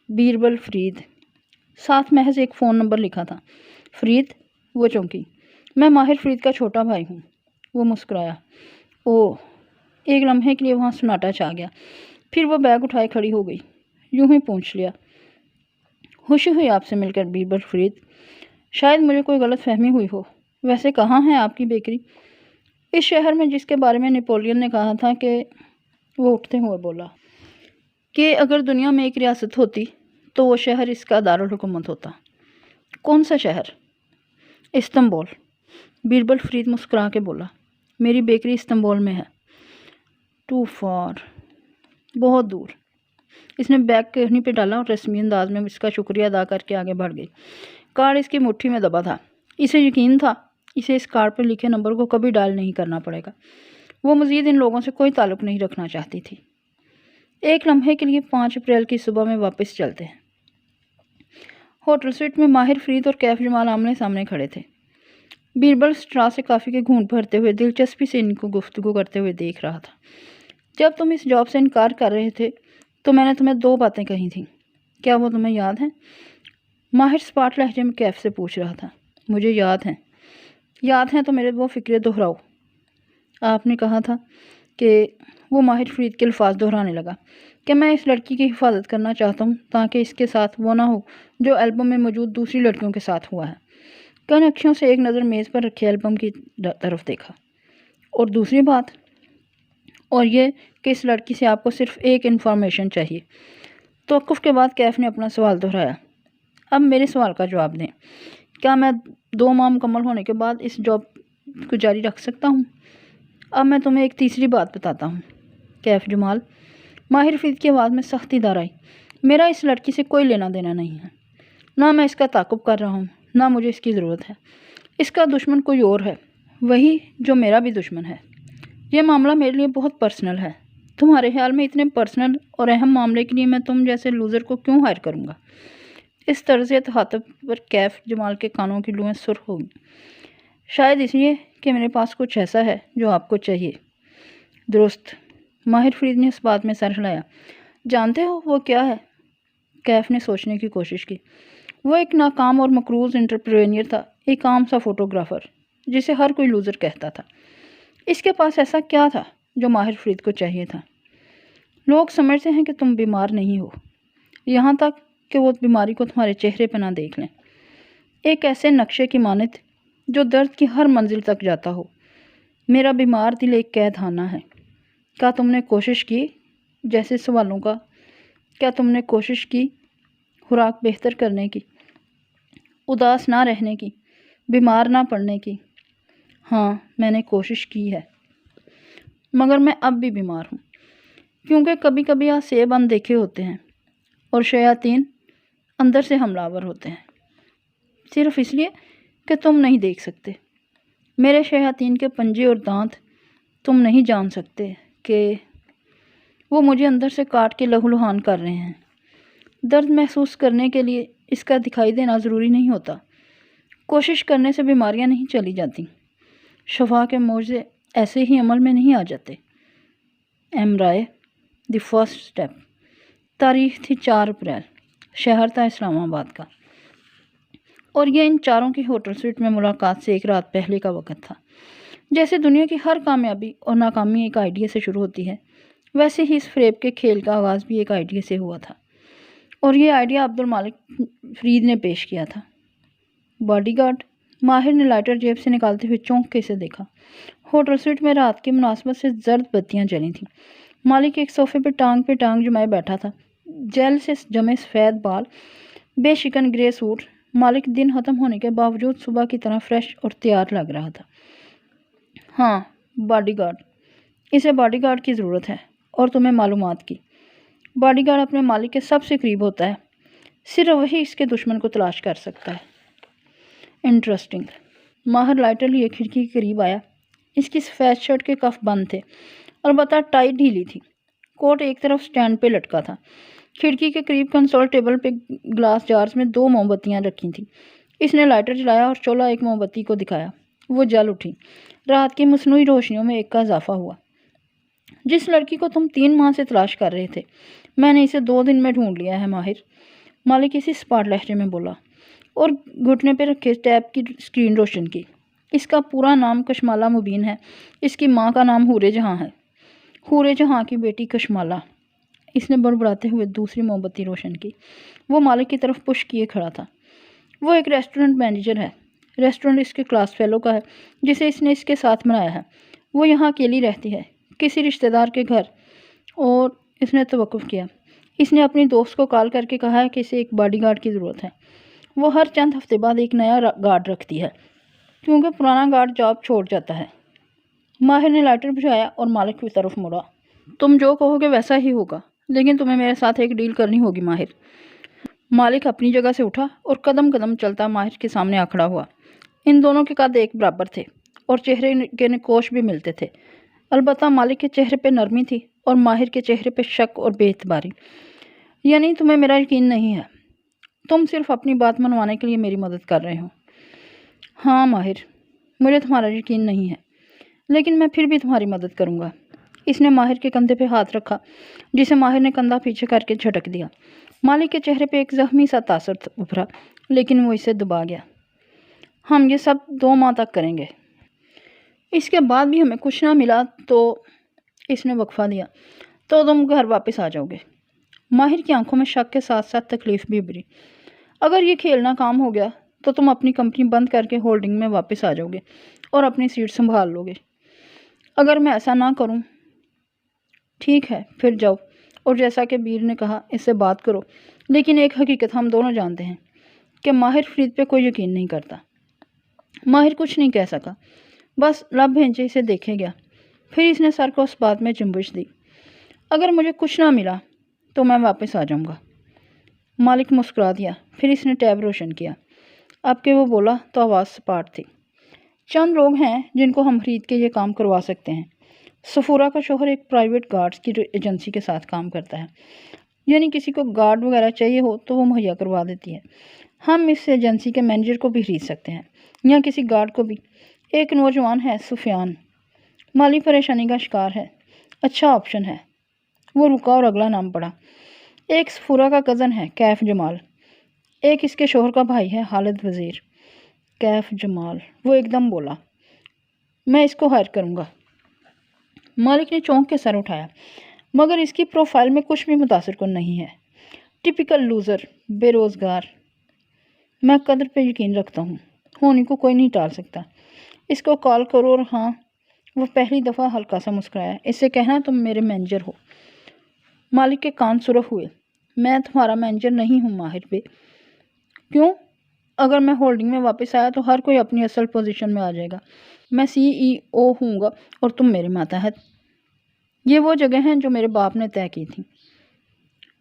بیربل فرید، ساتھ محض ایک فون نمبر لکھا تھا۔ فرید؟ وہ چونکی۔ میں ماہر فرید کا چھوٹا بھائی ہوں۔ وہ مسکرایا۔ اوہ! ایک لمحے کے لیے وہاں سناٹا چھا گیا، پھر وہ بیگ اٹھائے کھڑی ہو گئی۔ یوں ہی پوچھ لیا، خوشی ہوئی آپ سے مل کر بیربل فرید۔ شاید مجھے کوئی غلط فہمی ہوئی ہو۔ ویسے کہاں ہے آپ کی بیکری؟ اس شہر میں جس کے بارے میں نیپولین نے کہا تھا کہ وہ اٹھتے ہوئے بولا کہ اگر دنیا میں ایک ریاست ہوتی تو وہ شہر اس کا دارالحکومت ہوتا۔ کون سا شہر؟ استنبول۔ بیربل فرید مسکرا کے بولا، میری بیکری استنبول میں ہے۔ ٹو فار، بہت دور۔ اس نے بیگ کہنی پہ ڈالا اور رسمی انداز میں اس کا شکریہ ادا کر کے آگے بڑھ گئی۔ کارڈ اس کی مٹھی میں دبا تھا۔ اسے یقین تھا اسے اس کارڈ پر لکھے نمبر کو کبھی ڈائل نہیں کرنا پڑے گا۔ وہ مزید ان لوگوں سے کوئی تعلق نہیں رکھنا چاہتی تھی۔ ایک لمحے کے لیے 5 اپریل کی صبح میں واپس چلتے ہیں۔ ہوٹل سویٹ میں ماہر فرید اور کیف جمال آمنے سامنے کھڑے تھے۔ بیربل اسٹرا سے کافی کے گھونٹ بھرتے ہوئے دلچسپی سے ان کو گفتگو کرتے ہوئے دیکھ رہا تھا۔ جب تم اس جاب سے انکار کر رہے تھے تو میں نے تمہیں 2 باتیں کہی تھیں، کیا وہ تمہیں یاد ہیں؟ ماہر سپاٹ لہجے میں کیف سے پوچھ رہا تھا۔ مجھے یاد ہیں۔ یاد ہیں تو میرے وہ فکرے دہراؤ۔ آپ نے کہا تھا کہ وہ ماہر فرید کے الفاظ دہرانے لگا کہ میں اس لڑکی کی حفاظت کرنا چاہتا ہوں تاکہ اس کے ساتھ وہ نہ ہو جو البم میں موجود دوسری لڑکیوں کے ساتھ ہوا ہے۔ کنکشیوں سے ایک نظر میز پر رکھے البم کی طرف دیکھا۔ اور دوسری بات؟ اور یہ کہ اس لڑکی سے آپ کو صرف ایک انفارمیشن چاہیے۔ توقف کے بعد کیف نے اپنا سوال دہرایا۔ اب میرے سوال کا جواب دیں، کیا میں 2 ماہ مکمل ہونے کے بعد اس جاب کو جاری رکھ سکتا ہوں؟ اب میں تمہیں ایک تیسری بات بتاتا ہوں، کیف جمال۔ ماہر فرید کی آواز میں سختی دار آئی۔ میرا اس لڑکی سے کوئی لینا دینا نہیں ہے، نہ میں اس کا تعاقب کر رہا ہوں، نہ مجھے اس کی ضرورت ہے۔ اس کا دشمن کوئی اور ہے، وہی جو میرا بھی دشمن ہے۔ یہ معاملہ میرے لیے بہت پرسنل ہے۔ تمہارے خیال میں اتنے پرسنل اور اہم معاملے کے لیے میں تم جیسے لوزر کو کیوں ہائر کروں گا؟ اس طرز تخاطب پر کیف جمال کے کانوں کی لویں سرخ ہو گئیں۔ شاید اس لیے کہ میرے پاس کچھ ایسا ہے جو آپ کو چاہیے۔ درست۔ ماہر فرید نے اس بات میں سر ہلایا۔ جانتے ہو وہ کیا ہے؟ کیف نے سوچنے کی کوشش کی۔ وہ ایک ناکام اور مقروض انٹرپرینئر تھا، ایک عام سا فوٹوگرافر جسے ہر کوئی لوزر کہتا تھا۔ اس کے پاس ایسا کیا تھا جو ماہر فرید کو چاہیے تھا؟ لوگ سمجھتے ہیں کہ تم بیمار نہیں ہو، یہاں تک کہ وہ بیماری کو تمہارے چہرے پہ نہ دیکھ لیں۔ ایک ایسے نقشے کی مانند جو درد کی ہر منزل تک جاتا ہو۔ میرا بیمار دل ایک قید خانہ ہے۔ کیا تم نے کوشش کی جیسے سوالوں کا؟ کیا تم نے کوشش کی خوراک بہتر کرنے کی، اداس نہ رہنے کی، بیمار نہ پڑنے کی؟ ہاں، میں نے کوشش کی ہے۔ مگر میں اب بھی بیمار ہوں، کیونکہ کبھی کبھی آپ سیب اندیکھے ہوتے ہیں اور شیاطین اندر سے حملہ آور ہوتے ہیں، صرف اس لیے کہ تم نہیں دیکھ سکتے۔ میرے شیاطین کے پنجے اور دانت تم نہیں جان سکتے کہ وہ مجھے اندر سے کاٹ کے لہولہان کر رہے ہیں۔ درد محسوس کرنے کے لیے اس کا دکھائی دینا ضروری نہیں ہوتا۔ کوشش کرنے سے بیماریاں نہیں چلی جاتی، شفا کے معجزے ایسے ہی عمل میں نہیں آ جاتے۔ M Roy, the first step. تاریخ تھی 4 اپریل، شہر تھا اسلام آباد کا، اور یہ ان چاروں کی ہوٹل سویٹ میں ملاقات سے 1 رات پہلے کا وقت تھا۔ جیسے دنیا کی ہر کامیابی اور ناکامی ایک آئیڈیا سے شروع ہوتی ہے، ویسے ہی اس فریب کے کھیل کا آغاز بھی ایک آئیڈیا سے ہوا تھا، اور یہ آئیڈیا عبد المالک فرید نے پیش کیا تھا۔ Body guard? ماہر نے لائٹر جیب سے نکالتے ہوئے چونک کے اسے دیکھا۔ ہوٹل سویٹ میں رات کی مناسبت سے زرد بتیاں جلی تھیں۔ مالک ایک صوفے پہ ٹانگ جمائے بیٹھا تھا، جیل سے جمے سفید بال، بے شکن گرے سوٹ۔ مالک دن ختم ہونے کے باوجود صبح کی طرح فریش اور تیار لگ رہا تھا۔ ہاں، باڈی گارڈ۔ اسے باڈی گارڈ کی ضرورت ہے، اور تمہیں معلومات کی۔ باڈی گارڈ اپنے مالک کے سب سے قریب ہوتا ہے، صرف وہی اس کے دشمن کو تلاش کر سکتا ہے۔ انٹرسٹنگ۔ ماہر لائٹر لیے کھڑکی کے قریب آیا۔ اس کی سفید شرٹ کے کف بند تھے، البتہ ٹائی ڈھیلی تھی۔ کوٹ ایک طرف سٹینڈ پہ لٹکا تھا۔ کھڑکی کے قریب کنسول ٹیبل پہ گلاس جارز میں 2 موم بتیاں رکھی تھیں۔ اس نے لائٹر جلایا اور چولہا ایک موم بتی کو دکھایا۔ وہ جل اٹھی۔ رات کی مصنوعی روشنیوں میں ایک کا اضافہ ہوا۔ جس لڑکی کو تم 3 ماہ سے تلاش کر رہے تھے، میں نے اسے 2 دن میں ڈھونڈ لیا ہے ماہر، مالک اسی سپاٹ لہجے میں بولا، اور گھٹنے پہ رکھے ٹیب کی اسکرین روشن کی۔ اس کا پورا نام کشمالہ مبین ہے۔ اس کی ماں کا نام حورِ جہاں ہے، حورِ جہاں کی بیٹی کشمالہ۔ اس نے بڑبڑاتے ہوئے دوسری موم بتی روشن کی۔ وہ مالک کی طرف پش کیے کھڑا تھا۔ وہ ایک ریسٹورنٹ مینیجر ہے۔ ریسٹورنٹ اس کے کلاس فیلو کا ہے، جسے اس نے اس کے ساتھ بنایا ہے۔ وہ یہاں اکیلی رہتی ہے، کسی رشتہ دار کے گھر، اور اس نے توقف کیا۔ اس نے اپنی دوست کو کال کر کے کہا ہے کہ اسے ایک باڈی گارڈ کی ضرورت ہے۔ وہ ہر چند ہفتے بعد ایک نیا گارڈ رکھتی ہے، کیونکہ پرانا گارڈ جاب چھوڑ جاتا ہے۔ ماہر نے لائٹر بجھایا اور مالک کی طرف مڑا۔ تم جو کہو گے ویسا ہی ہوگا، لیکن تمہیں میرے ساتھ ایک ڈیل کرنی ہوگی ماہر۔ مالک اپنی جگہ سے اٹھا اور قدم قدم چلتا ماہر کے سامنے آ کھڑا ہوا۔ ان دونوں کے قد ایک برابر تھے اور چہرے کے نقوش بھی ملتے تھے، البتہ مالک کے چہرے پہ نرمی تھی اور ماہر کے چہرے پہ شک اور بے اعتباری۔ یعنی تمہیں میرا یقین نہیں ہے؟ تم صرف اپنی بات منوانے کے لیے میری مدد کر رہے ہو۔ ہاں ماہر، مجھے تمہارا یقین نہیں ہے، لیکن میں پھر بھی تمہاری مدد کروں گا۔ اس نے ماہر کے کندھے پہ ہاتھ رکھا، جسے ماہر نے کندھا پیچھے کر کے جھٹک دیا۔ مالک کے چہرے پہ ایک زخمی سا تاثر ابھرا، لیکن وہ اسے دبا گیا۔ ہم یہ سب 2 ماہ تک کریں گے۔ اس کے بعد بھی ہمیں کچھ نہ ملا تو، اس نے وقفہ دیا، تو تم گھر واپس آ جاؤ گے۔ ماہر کی آنکھوں میں شک کے ساتھ ساتھ تکلیف بھی ابھری۔ اگر یہ کھیل ناکام ہو گیا تو تم اپنی کمپنی بند کر کے ہولڈنگ میں واپس آ جاؤ گے اور اپنی سیٹ سنبھال لو گے۔ اگر میں ایسا نہ کروں؟ ٹھیک ہے، پھر جاؤ، اور جیسا کہ بیر نے کہا، اس سے بات کرو۔ لیکن ایک حقیقت ہم دونوں جانتے ہیں کہ ماہر فرید پہ کوئی یقین نہیں کرتا۔ ماہر کچھ نہیں کہہ سکا، بس لب بھینچے اسے دیکھے گیا۔ پھر اس نے سر کو اس بات میں جنبش دی۔ اگر مجھے کچھ نہ ملا تو میں واپس آ جاؤں گا۔ مالک مسکرا دیا۔ پھر اس نے ٹیب روشن کیا۔ اب کہ وہ بولا تو آواز سپاٹ تھی۔ چند لوگ ہیں جن کو ہم فرید کے یہ کام کروا سکتے ہیں۔ صفورہ کا شوہر ایک پرائیویٹ گارڈز کی ایجنسی کے ساتھ کام کرتا ہے، یعنی کسی کو گارڈ وغیرہ چاہیے ہو تو وہ مہیا کروا دیتی ہے۔ ہم اس ایجنسی کے مینیجر کو بھی خرید سکتے ہیں، یا کسی گارڈ کو بھی۔ ایک نوجوان ہے سفیان، مالی پریشانی کا شکار ہے، اچھا آپشن ہے۔ وہ رکا اور اگلا نام پڑھا۔ ایک صفورہ کا کزن ہے کیف جمال، ایک اس کے شوہر کا بھائی ہے خالد وزیر۔ کیف جمال، وہ ایک دم بولا، میں اس کو ہائر کروں گا۔ مالک نے چونک کے سر اٹھایا، مگر اس کی پروفائل میں کچھ بھی متاثر کن نہیں ہے۔ ٹپیکل لوزر، بے روزگار۔ میں قدر پہ یقین رکھتا ہوں، ہونے کو کوئی نہیں ٹال سکتا۔ اس کو کال کرو، اور ہاں، وہ پہلی دفعہ ہلکا سا مسکرایا، اس سے کہنا تم میرے مینیجر ہو۔ مالک کے کان سرخ ہوئے۔ میں تمہارا مینیجر نہیں ہوں ماہر بے۔ کیوں؟ اگر میں ہولڈنگ میں واپس آیا تو ہر کوئی اپنی اصل پوزیشن میں آ جائے گا۔ میں CEO ہوں گا اور تم میرے ماتحت۔ یہ وہ جگہ ہیں جو میرے باپ نے طے کی تھیں۔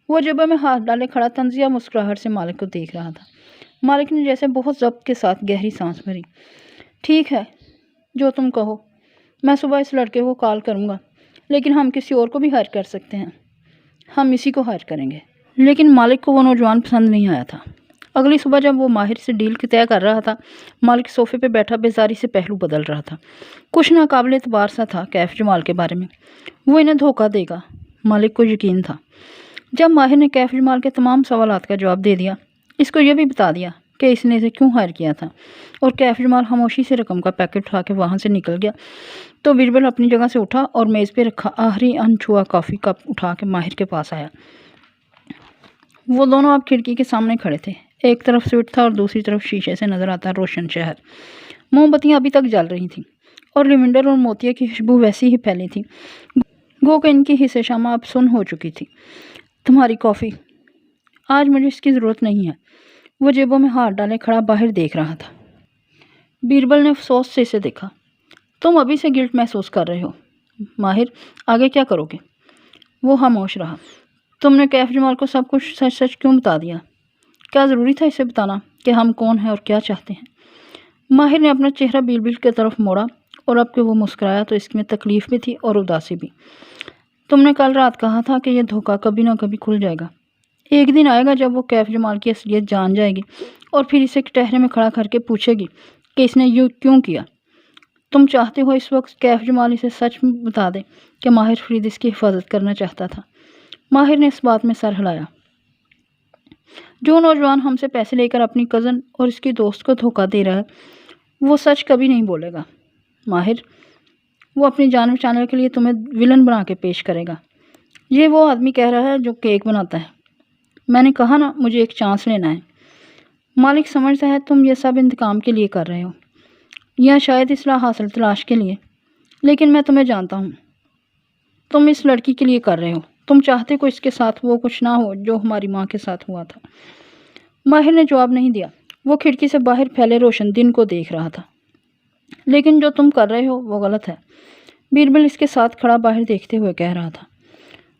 وہ جیبوں میں ہاتھ ڈالے کھڑا تنزیہ مسکراہٹ سے مالک کو دیکھ رہا تھا۔ مالک نے جیسے بہت ضبط کے ساتھ گہری سانس بھری۔ ٹھیک ہے، جو تم کہو۔ میں صبح اس لڑکے کو کال کروں گا، لیکن ہم کسی اور کو بھی ہائر کر سکتے ہیں۔ ہم اسی کو ہائر کریں گے۔ لیکن مالک کو وہ نوجوان پسند نہیں آیا تھا۔ اگلی صبح جب وہ ماہر سے ڈیل کی طے کر رہا تھا، مالک صوفے پہ بیٹھا بیزاری سے پہلو بدل رہا تھا۔ کچھ ناقابل اعتبار سا تھا کیف جمال کے بارے میں۔ وہ انہیں دھوکہ دے گا، مالک کو یقین تھا۔ جب ماہر نے کیف جمال کے تمام سوالات کا جواب دے دیا، اس کو یہ بھی بتا دیا کہ اس نے اسے کیوں ہائر کیا تھا، اور کیف جمال خاموشی سے رقم کا پیکٹ اٹھا کے وہاں سے نکل گیا، تو بیربل اپنی جگہ سے اٹھا اور میز پہ رکھا آخری انچھوا کافی کپ اٹھا کے ماہر کے پاس آیا۔ وہ دونوں اب کھڑکی کے سامنے کھڑے تھے۔ ایک طرف سویٹ تھا اور دوسری طرف شیشے سے نظر آتا روشن شہر۔ موم بتیاں ابھی تک جل رہی تھیں اور لیونڈر اور موتیا کی خوشبو ویسی ہی پھیلی تھی، گو کہ ان کی حصہ شامہ اب سن ہو چکی تھی۔ تمہاری کافی؟ آج مجھے اس کی ضرورت نہیں ہے۔ وہ جیبوں میں ہاتھ ڈالے کھڑا باہر دیکھ رہا تھا۔ بیربل نے افسوس سے اسے دیکھا۔ تم ابھی سے گلٹ محسوس کر رہے ہو۔ ماہر، آگے کیا کرو گے؟ وہ خاموش رہا۔ تم نے کیف جمال کو سب کچھ سچ سچ کیوں بتا دیا؟ کیا ضروری تھا اسے بتانا کہ ہم کون ہیں اور کیا چاہتے ہیں؟ ماہر نے اپنا چہرہ بیربل کی طرف موڑا، اور اب کہ وہ مسکرایا تو اس میں تکلیف بھی تھی اور اداسی بھی۔ تم نے کل رات کہا تھا کہ یہ دھوکہ کبھی نہ کبھی کھل جائے گا۔ ایک دن آئے گا جب وہ کیف جمال کی اصلیت جان جائے گی اور پھر اسے کٹہرے میں کھڑا کر کے پوچھے گی کہ اس نے یہ کیوں کیا۔ تم چاہتے ہو اس وقت کیف جمال اسے سچ بتا دے کہ ماہر فرید اس کی حفاظت کرنا چاہتا تھا؟ ماہر نے اس بات میں سر ہلایا۔ جو نوجوان ہم سے پیسے لے کر اپنی کزن اور اس کی دوست کو دھوکہ دے رہا ہے، وہ سچ کبھی نہیں بولے گا۔ ماہر، وہ اپنی جان بچانے کے لیے تمہیں ولن بنا کے پیش کرے گا۔ یہ وہ آدمی کہہ رہا ہے جو کیک بناتا ہے۔ میں نے کہا نا، مجھے ایک چانس لینا ہے۔ مالک سمجھتا ہے تم یہ سب انتقام کے لیے کر رہے ہو، یا شاید اصلاح حاصل تلاش کے لیے، لیکن میں تمہیں جانتا ہوں۔ تم اس لڑکی کے لیے کر رہے ہو۔ تم چاہتے کو اس کے ساتھ وہ کچھ نہ ہو جو ہماری ماں کے ساتھ ہوا تھا۔ ماہر نے جواب نہیں دیا۔ وہ کھڑکی سے باہر پھیلے روشن دن کو دیکھ رہا تھا۔ لیکن جو تم کر رہے ہو وہ غلط ہے، بیربل اس کے ساتھ کھڑا باہر دیکھتے ہوئے کہہ رہا تھا۔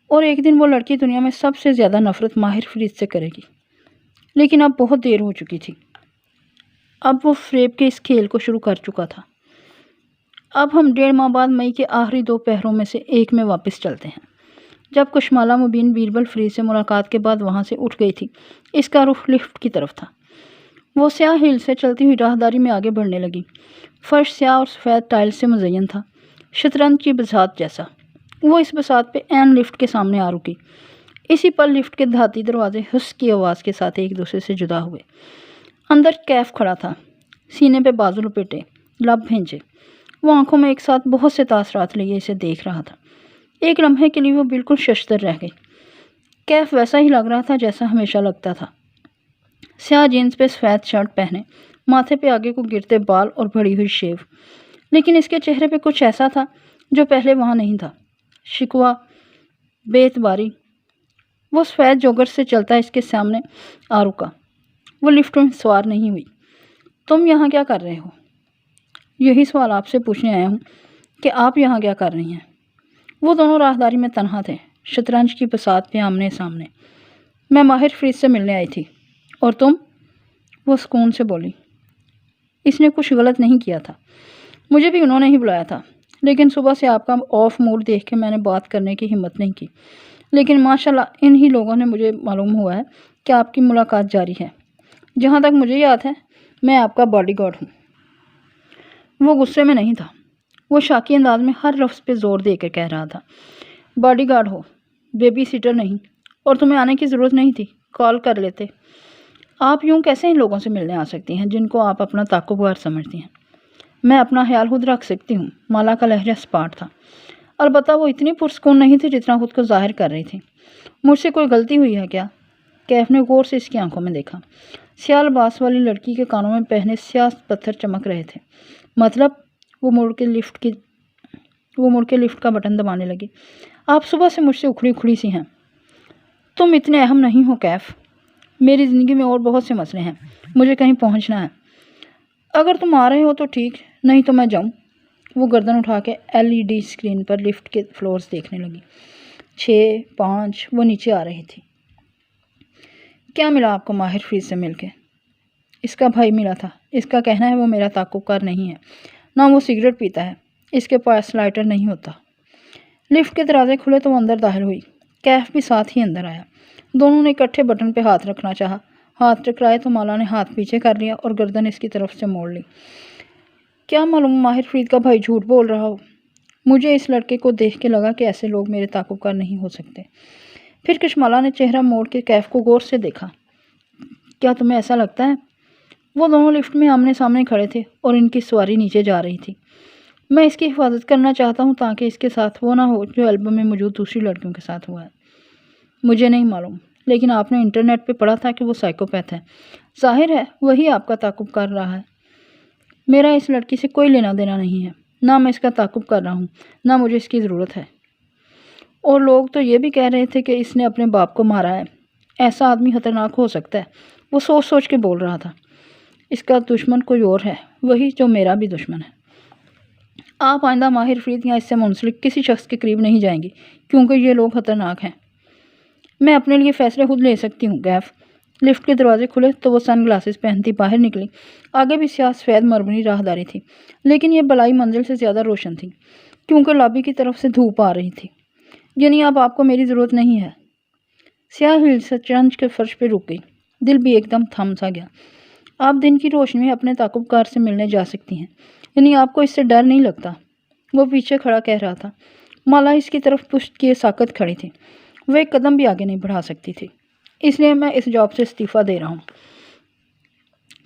اور ایک دن وہ لڑکی دنیا میں سب سے زیادہ نفرت ماہر فرید سے کرے گی۔ لیکن اب بہت دیر ہو چکی تھی۔ اب وہ فریب کے اس کھیل کو شروع کر چکا تھا۔ اب ہم 1.5 ماہ بعد مئی کے آخری 2 پہروں میں سے ایک میں واپس چلتے ہیں، جب کشمالہ مبین بیربل فرید سے ملاقات کے بعد وہاں سے اٹھ گئی تھی۔ اس کا رخ لفٹ کی طرف تھا۔ وہ سیاہ ہیل سے چلتی ہوئی راہداری میں آگے بڑھنے لگی۔ فرش سیاہ اور سفید ٹائل سے مزین تھا، شطرنج کی بساط جیسا۔ وہ اس بساط پہ عین لفٹ کے سامنے آ رکی۔ اسی پر لفٹ کے دھاتی دروازے حس کی آواز کے ساتھ ایک دوسرے سے جدا ہوئے۔ اندر کیف کھڑا تھا، سینے پہ بازو لپیٹے، لب بھینچے۔ وہ آنکھوں میں ایک ساتھ بہت سے تاثرات لیے اسے دیکھ رہا تھا۔ ایک لمحے کے لیے وہ بالکل ششدر رہ گئی۔ کیف ویسا ہی لگ رہا تھا جیسا ہمیشہ لگتا تھا، سیاہ جینس پہ سفید شرٹ پہنے، ماتھے پہ آگے کو گرتے بال اور بڑھی ہوئی شیو۔ لیکن اس کے چہرے پہ کچھ ایسا تھا جو پہلے وہاں نہیں تھا، شکوہ، بے اعتباری۔ وہ سفید جوگر سے چلتا اس کے سامنے آ رکا۔ وہ لفٹ میں سوار نہیں ہوئی۔ تم یہاں کیا کر رہے ہو؟ یہی سوال آپ سے پوچھنے آیا ہوں کہ آپ یہاں کیا کر رہی ہیں۔ وہ دونوں راہداری میں تنہا تھے، شطرنج کی بساط پہ آمنے سامنے۔ میں ماہر فرید سے ملنے آئی تھی۔ اور تم؟ وہ سکون سے بولی۔ اس نے کچھ غلط نہیں کیا تھا، مجھے بھی انہوں نے ہی بلایا تھا، لیکن صبح سے آپ کا آف موڈ دیکھ کے میں نے بات کرنے کی ہمت نہیں کی۔ لیکن ماشاءاللہ انہی لوگوں نے مجھے معلوم ہوا ہے کہ آپ کی ملاقات جاری ہے۔ جہاں تک مجھے یاد ہے میں آپ کا باڈی گارڈ ہوں۔ وہ غصے میں نہیں تھا، وہ شاکی انداز میں ہر لفظ پہ زور دے کر کہہ رہا تھا۔ باڈی گارڈ ہو، بیبی سیٹر نہیں، اور تمہیں آنے کی ضرورت نہیں تھی، کال کر لیتے۔ آپ یوں کیسے ان لوگوں سے ملنے آ سکتی ہیں جن کو آپ اپنا تعاقبگار سمجھتی ہیں؟ میں اپنا خیال خود رکھ سکتی ہوں۔ مالا کا لہجہ سپاٹ تھا، البتہ وہ اتنی پرسکون نہیں تھی جتنا خود کو ظاہر کر رہی تھی۔ مجھ سے کوئی غلطی ہوئی ہے کیا؟ کیف نے غور سے اس کی آنکھوں میں دیکھا۔ سیاہ لباس والی لڑکی کے کانوں میں پہنے سیاہ پتھر چمک رہے تھے۔ مطلب؟ وہ مڑ کے لفٹ کا بٹن دبانے لگی۔ آپ صبح سے مجھ سے اکھڑی اکھڑی سی ہیں۔ تم اتنے اہم نہیں ہو کیف، میری زندگی میں اور بہت سے مسئلے ہیں، مجھے کہیں پہنچنا ہے۔ اگر تم آ رہے ہو تو ٹھیک، نہیں تو میں جاؤں۔ وہ گردن اٹھا کے LED اسکرین پر لفٹ کے فلورز دیکھنے لگی۔ 6، 5 وہ نیچے آ رہی تھی۔ کیا ملا آپ کو ماہر فرید سے مل کے؟ اس کا بھائی ملا تھا۔ اس کا کہنا ہے وہ میرا تعاقب کار نہیں ہے، نہ وہ سگریٹ پیتا ہے، اس کے پاس لائٹر نہیں ہوتا۔ لفٹ کے دروازے کھلے تو وہ اندر داخل ہوئی۔ کیف بھی ساتھ ہی اندر آیا۔ دونوں نے اکٹھے بٹن پہ ہاتھ رکھنا چاہا۔ ہاتھ ٹکرائے تو مالا نے ہاتھ پیچھے کر لیا اور گردن اس کی طرف سے موڑ لی۔ کیا معلوم ماہر فرید کا بھائی جھوٹ بول رہا ہو۔ مجھے اس لڑکے کو دیکھ کے لگا کہ ایسے لوگ میرے تعاقب کار نہیں ہو سکتے۔ پھر کشمالا نے چہرہ موڑ کے کیف کو غور سے دیکھا۔ کیا تمہیں ایسا لگتا ہے؟ وہ دونوں لفٹ میں آمنے سامنے کھڑے تھے اور ان کی سواری نیچے جا رہی تھی۔ میں اس کی حفاظت کرنا چاہتا ہوں تاکہ اس کے ساتھ وہ نہ ہو جو البم میں موجود دوسری لڑکیوں کے ساتھ ہوا ہے۔ مجھے نہیں معلوم، لیکن آپ نے انٹرنیٹ پہ پڑھا تھا کہ وہ سائیکوپیتھ ہے۔ ظاہر ہے وہی آپ کا تعاقب کر رہا ہے۔ میرا اس لڑکی سے کوئی لینا دینا نہیں ہے، نہ میں اس کا تعاقب کر رہا ہوں، نہ مجھے اس کی ضرورت ہے۔ اور لوگ تو یہ بھی کہہ رہے تھے کہ اس نے اپنے باپ کو مارا ہے۔ ایسا آدمی خطرناک ہو سکتا ہے۔ وہ سوچ سوچ کے بول رہا تھا۔ اس کا دشمن کوئی اور ہے، وہی جو میرا بھی دشمن ہے۔ آپ آئندہ ماہر فرید یا اس سے منسلک کسی شخص کے قریب نہیں جائیں گی کیونکہ یہ لوگ خطرناک ہیں۔ میں اپنے لیے فیصلے خود لے سکتی ہوں کیف۔ لفٹ کے دروازے کھلے تو وہ سن گلاسز پہنتی باہر نکلی۔ آگے بھی سیاہ سفید مرمری راہداری تھی، لیکن یہ بلائی منزل سے زیادہ روشن تھی کیونکہ لابی کی طرف سے دھوپ آ رہی تھی۔ یعنی اب آپ کو میری ضرورت نہیں ہے۔ سیاہ ہیلز چرچ کے فرش پہ رک گئی۔ دل بھی ایک دم تھم سا گیا۔ آپ دن کی روشنی میں اپنے تعاقب کار سے ملنے جا سکتی ہیں، یعنی آپ کو اس سے ڈر نہیں لگتا؟ وہ پیچھے کھڑا کہہ رہا تھا۔ مالا اس کی طرف پشت کیے ساکت کھڑی تھی۔ وہ ایک قدم بھی آگے نہیں بڑھا سکتی تھی۔ اس لیے میں اس جاب سے استعفیٰ دے رہا ہوں۔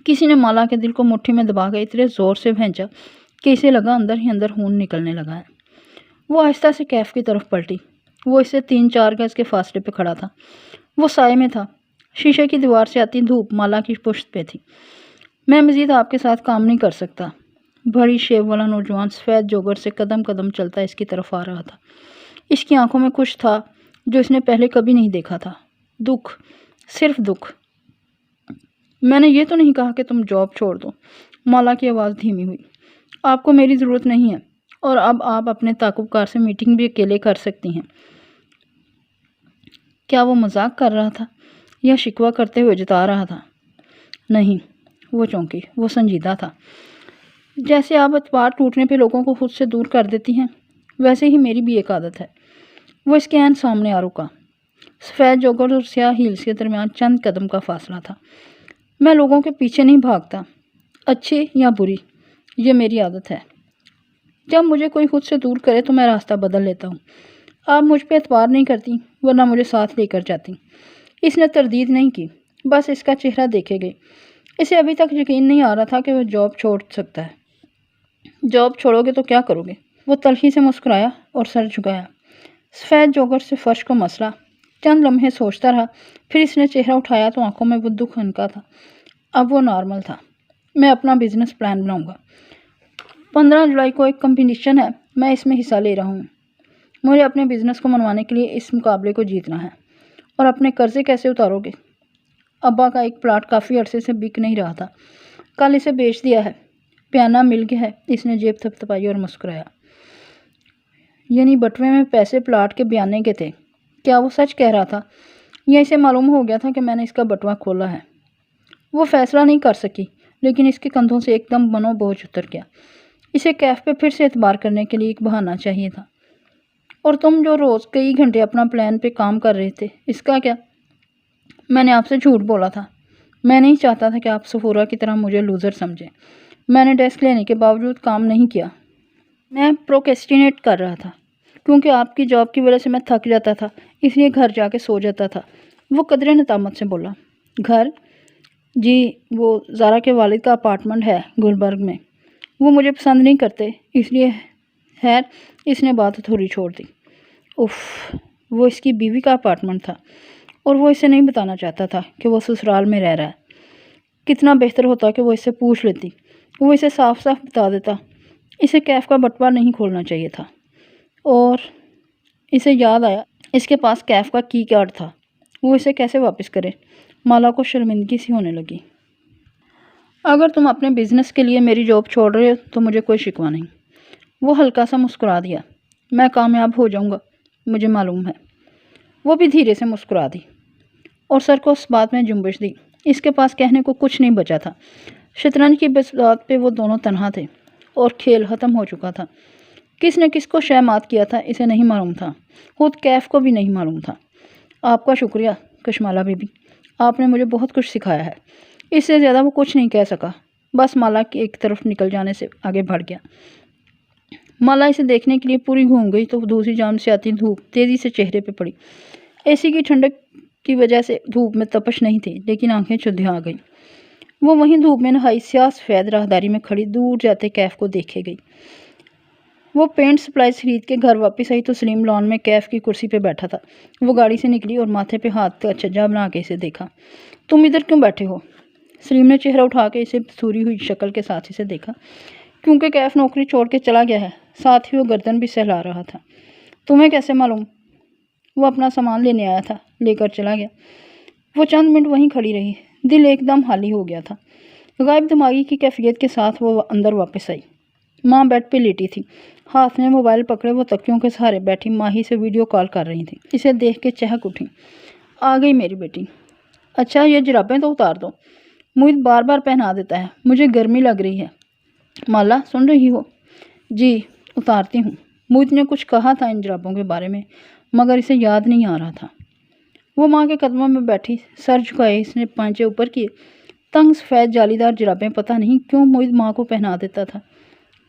کسی نے مالا کے دل کو مٹھی میں دبا کے اتنے زور سے بھینچا کہ اسے لگا اندر ہی اندر خون نکلنے لگا ہے۔ وہ آہستہ سے کیف کی طرف پلٹی۔ وہ اس سے 3-4 گز کے فاصلے پہ کھڑا تھا۔ وہ سائے میں تھا۔ شیشے کی دیوار سے آتی دھوپ مالا کی پشت پہ تھی۔ میں مزید آپ کے ساتھ کام نہیں کر سکتا۔ بڑی شیو والا نوجوان سفید جوگر سے قدم قدم چلتا اس کی طرف آ رہا تھا۔ اس کی آنکھوں میں کچھ تھا جو اس نے پہلے کبھی نہیں دیکھا تھا۔ دکھ، صرف دکھ۔ میں نے یہ تو نہیں کہا کہ تم جاب چھوڑ دو۔ مالا کی آواز دھیمی ہوئی۔ آپ کو میری ضرورت نہیں ہے اور اب آپ اپنے تعاقب کار سے میٹنگ بھی اکیلے کر سکتی ہیں۔ کیا وہ مذاق کر رہا تھا یا شکوہ کرتے ہوئے جتا رہا تھا؟ نہیں، وہ چونکی، وہ سنجیدہ تھا۔ جیسے آپ اعتبار ٹوٹنے پہ لوگوں کو خود سے دور کر دیتی ہیں، ویسے ہی میری بھی ایک عادت ہے۔ وہ اس کے عین سامنے آ رکا۔ سفید جوگر اور سیاہ ہیلز کے درمیان چند قدم کا فاصلہ تھا۔ میں لوگوں کے پیچھے نہیں بھاگتا، اچھی یا بری، یہ میری عادت ہے۔ جب مجھے کوئی خود سے دور کرے تو میں راستہ بدل لیتا ہوں۔ آپ مجھ پہ اعتبار نہیں کرتی ورنہ مجھے ساتھ لے کر جاتی۔ اس نے تردید نہیں کی، بس اس کا چہرہ دیکھے گئی۔ اسے ابھی تک یقین نہیں آ رہا تھا کہ وہ جاب چھوڑ سکتا ہے۔ جاب چھوڑو گے تو کیا کرو گے؟ وہ تلخی سے مسکرایا اور سر جھکایا۔ سفید جوگر سے فرش کو مسلا۔ چند لمحے سوچتا رہا، پھر اس نے چہرہ اٹھایا تو آنکھوں میں وہ دکھ حنکا تھا۔ اب وہ نارمل تھا۔ میں اپنا بزنس پلان بناؤں گا۔ 15 جولائی کو ایک کمپٹیشن ہے، میں اس میں حصہ لے رہا ہوں۔ مجھے اپنے بزنس کو منوانے کے لیے اس مقابلے کو جیتنا ہے۔ اور اپنے قرضے کیسے اتارو گے؟ ابا کا ایک پلاٹ کافی عرصے سے بک نہیں رہا تھا، کل اسے بیچ دیا ہے۔ پیانہ مل گیا ہے۔ اس نے جیب تھپتھپائی اور مسکرایا۔ یعنی بٹوے میں پیسے پلاٹ کے بیانے کے تھے۔ کیا وہ سچ کہہ رہا تھا یا اسے معلوم ہو گیا تھا کہ میں نے اس کا بٹوا کھولا ہے؟ وہ فیصلہ نہیں کر سکی، لیکن اس کے کندھوں سے ایک دم بنو بوجھ اتر گیا۔ اسے کیف پہ پھر سے اعتبار کرنے کے لیے ایک بہانہ چاہیے تھا۔ اور تم جو روز کئی گھنٹے اپنا پلان پہ کام کر رہے تھے، اس کا کیا؟ میں نے آپ سے جھوٹ بولا تھا۔ میں نہیں چاہتا تھا کہ آپ صفورہ کی طرح مجھے لوزر سمجھیں۔ میں نے ڈیسک لینے کے باوجود کام نہیں کیا۔ میں پروکیسٹینیٹ کر رہا تھا کیونکہ آپ کی جاب کی وجہ سے میں تھک جاتا تھا، اس لیے گھر جا کے سو جاتا تھا۔ وہ قدرے ندامت سے بولا۔ گھر؟ جی، وہ زارا کے والد کا اپارٹمنٹ ہے گلبرگ میں۔ وہ مجھے پسند نہیں کرتے، اس لیے خیر اس نے بات تھوڑی چھوڑ دی۔ اف، وہ اس کی بیوی کا اپارٹمنٹ تھا اور وہ اسے نہیں بتانا چاہتا تھا کہ وہ سسرال میں رہ رہا ہے۔ کتنا بہتر ہوتا کہ وہ اس سے پوچھ لیتی، وہ اسے صاف صاف بتا دیتا۔ اسے کیف کا بٹوا نہیں کھولنا چاہیے تھا۔ اور اسے یاد آیا اس کے پاس کیف کا کی کارڈ تھا۔ وہ اسے کیسے واپس کرے؟ مالا کو شرمندگی سی ہونے لگی۔ اگر تم اپنے بزنس کے لیے میری جاب چھوڑ رہے ہو تو مجھے کوئی شکوہ نہیں۔ وہ ہلکا سا مسکرا دیا۔ میں کامیاب ہو جاؤں گا، مجھے معلوم ہے۔ وہ بھی دھیرے سے مسکرا دی اور سر کو اس بات میں جنبش دی۔ اس کے پاس کہنے کو کچھ نہیں بچا تھا۔ شطرنج کی بات پہ وہ دونوں تنہا تھے اور کھیل ختم ہو چکا تھا۔ کس نے کس کو شہ مات کیا تھا اسے نہیں معلوم تھا، خود کیف کو بھی نہیں معلوم تھا۔ آپ کا شکریہ کشمالہ بی بی، آپ نے مجھے بہت کچھ سکھایا ہے۔ اس سے زیادہ وہ کچھ نہیں کہہ سکا، بس مالا کی ایک طرف نکل جانے سے آگے بڑھ گیا۔ مالا اسے دیکھنے کے لیے پوری گھوم گئی تو دوسری جانب سے آتی دھوپ تیزی سے چہرے پہ پڑی۔ اے سی کی ٹھنڈک کی وجہ سے دھوپ میں تپش نہیں تھی، لیکن آنکھیں چدھیاں آ گئیں۔ وہ وہیں دھوپ میں نہائی سیاہ سفید راہداری میں کھڑی دور جاتے کیف کو دیکھے گئی۔ وہ پینٹ سپلائز خرید کے گھر واپس آئی تو سلیم لان میں کیف کی کرسی پہ بیٹھا تھا۔ وہ گاڑی سے نکلی اور ماتھے پہ ہاتھ کا چھجا بنا کے اسے دیکھا۔ تم ادھر کیوں بیٹھے ہو؟ سلیم نے چہرہ اٹھا کے اسے سوری ہوئی شکل کے ساتھ اسے دیکھا۔ کیونکہ کیف نوکری چھوڑ کے چلا گیا ہے، ساتھ ہی وہ گردن بھی سہلا رہا تھا۔ تمہیں کیسے معلوم؟ وہ اپنا سامان لینے آیا تھا، لے کر چلا گیا۔ وہ چند منٹ وہیں کھڑی رہی، دل ایک دم خالی ہو گیا تھا۔ غائب دماغی کی کیفیت کے ساتھ وہ اندر واپس آئی۔ ماں بیڈ پہ لیٹی تھی، ہاتھ میں موبائل پکڑے وہ تکیوں کے سہارے بیٹھی ماہی سے ویڈیو کال کر رہی تھی۔ اسے دیکھ کے چہک اٹھی۔ آ گئی میری بیٹی۔ اچھا یہ جرابیں تو اتار دو، موہت بار بار پہنا دیتا ہے، مجھے گرمی لگ رہی ہے۔ مالا سن رہی ہو؟ جی اتارتی ہوں۔ موہت نے کچھ کہا تھا ان جرابوں کے بارے میں، مگر اسے یاد نہیں آ رہا تھا۔ وہ ماں کے قدموں میں بیٹھی، سر جھکائے اس نے پانچے اوپر کیے۔ تنگ سفید جالی دار جرابیں پتہ نہیں کیوں موہت ماں کو پہنا دیتا تھا۔